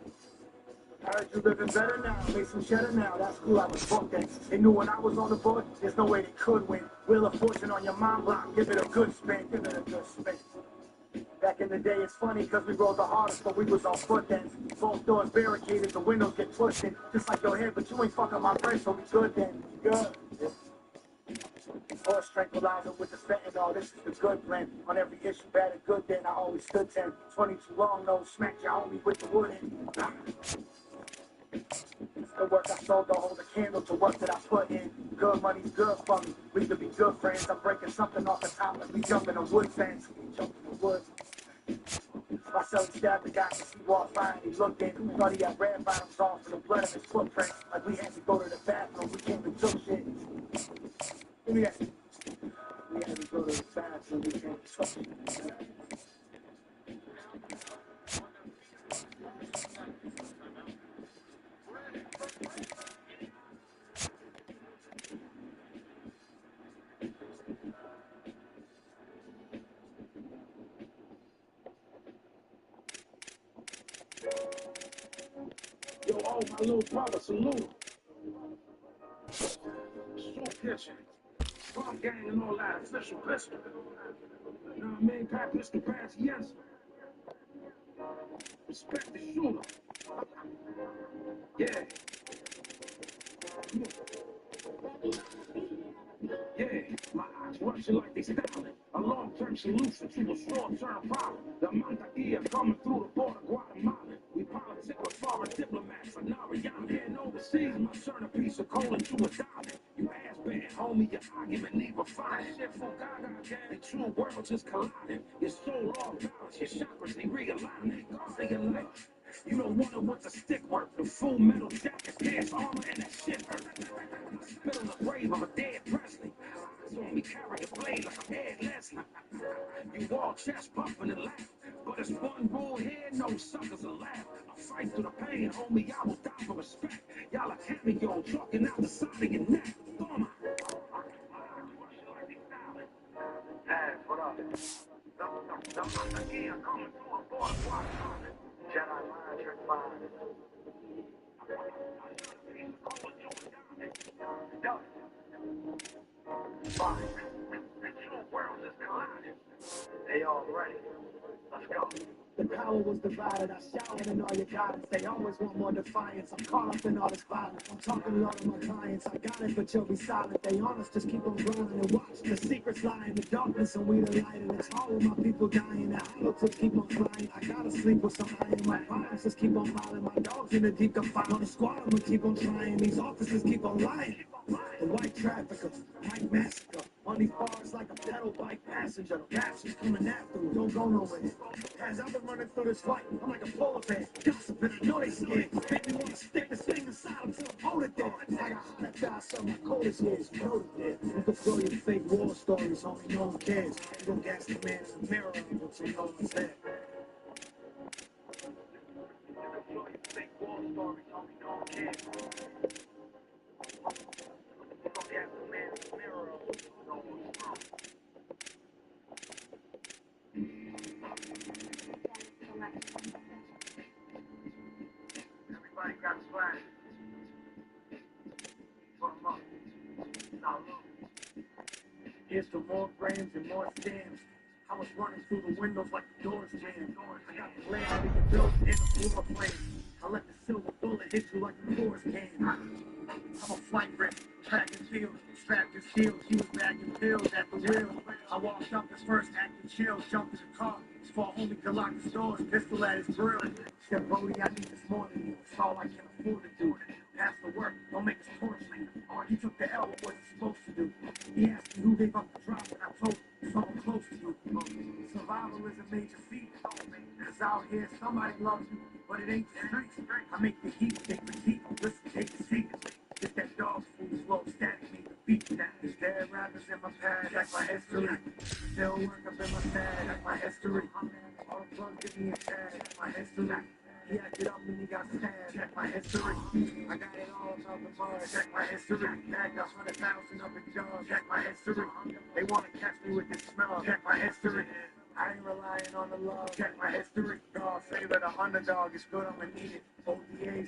I heard you living better now, made some cheddar now, that's cool, I was booked in. They knew when I was on the board, there's no way they could win. Wheel of Fortune on your mind block, give it a good spin, give it a good spin. Back in the day, it's funny, cause we rolled the hardest, but we was on foot then. Both doors barricaded, the windows get pushed in. Just like your head, but you ain't fucking my friend, so we good then. Good. Horse tranquilizer with the fentanyl, this is the good blend. On every issue, bad and good, then I always stood 10. 22 long, no, smack your homie with the wood in. The work I sold, don't hold a candle to work that I put in. Good money's good for me. We could be good friends. I'm breaking something off the top as we jump in a wood fence. We jump in the woods. My son stabbed the guy since he walked by and he looked at him. Thought he had red bottoms on for the blood of his footprint. Like we had to go to the bathroom. We came and took shit. We had to go to the bathroom. We came and took shit. Yo, oh, my little brother, salute. Shoot pitching. Farm gang and all that, official pistol. You know what I mean? Pat Mr. Pass, yes. Respect the shooter. Yeah. Yeah, my eyes rushing like they styling. A long-term solution to a short-term problem. The Montaguia coming through the border, Guatemala. We politic with foreign diplomats. For now, I'm heading overseas. My centerpiece of coal into a diamond. You ass-bad, homie, your argument need refining. Shit from Gaga, the two worlds is colliding. Your soul off balance, your chakras, they realign. God, your life. You don't wonder what the stick work. The full metal jacket, gas armor, and that shit hurt. Spit on the grave of a dead Presley. Eyes on me carry a blade like a head Leslie. You all chest pumping and laugh. But it's one rule here, no suckers allowed. I fight through the pain, homie, I will die for respect. Y'all are cameo, talking out the side of your neck. Toma. Hey, what up? The again, coming through a board, Jedi mind trick 5. Fine. The two worlds is colliding. They all ready. Let's go. The power was divided. I showered in all your guidance. They always want more defiance. I'm caught up in all this violence. I'm talking to all of my clients. I got it, but you'll be silent. They honest, just keep on grinding and watch. The secrets lie in the darkness, and we the light. And it's all of my people dying. The hollow tips keep on flying. I gotta sleep with some iron. My problems just keep on piling. My dogs in the deep confined. On the squad, I'ma keep on trying. These officers keep on lying. The white trafficker, white massacre. On these bars like a pedal bike passenger. The rapture's coming after me. Don't go nowhere. As I've been running through this fight, I'm like a polar bear. Gossiping, I know they scared. Make me want to stick this thing inside until I'm older dead. I got hot and die, so my coldest years. Know that you can throw your fake war stories, homie, no one cares. You don't gas the man in the mirror until no one's there. You can throw your fake war stories, homie, no one cares. You don't gas the man in the mirror until no one's there. Everybody got swag. Put 'em up. Now look. Here's to more frames and more scams. I was running through the windows like the doors jammed. I got the land that you built in the floor plan. I let the silver bullet hit you like the force can. I'm a flight risk, track and field, strapped his shield. He was bagging pills at the wheel. I walked up his first acting chill, jumped in the car. His fall homie could lock the doors, pistol at his grill. Said, Brody, I need this more than you. It's all I can afford to do. Pass the work, don't make us torch later. He took the L, what was he supposed to do? He asked me who gave up the drop, and I told him someone close to you. Survival is a major feat. Cause out here, somebody loves you, but it ain't the streets. I make the heat, take the heat, listen, take the seat. Get that dog food, slow, static, make the beat. There's dead rappers in my past, that's my history. Still work up in my past, that's my history. All the plugs give me a tag, that's my history. He acted up when he got stabbed, check my history. I got it all about the mud, check my history. Bagged 100,000 up in jaws, check my history. They wanna catch me with this smell, check my history. I ain't relying on the love, check my history. God favor the underdog, it's good, I'ma need it. ODAs,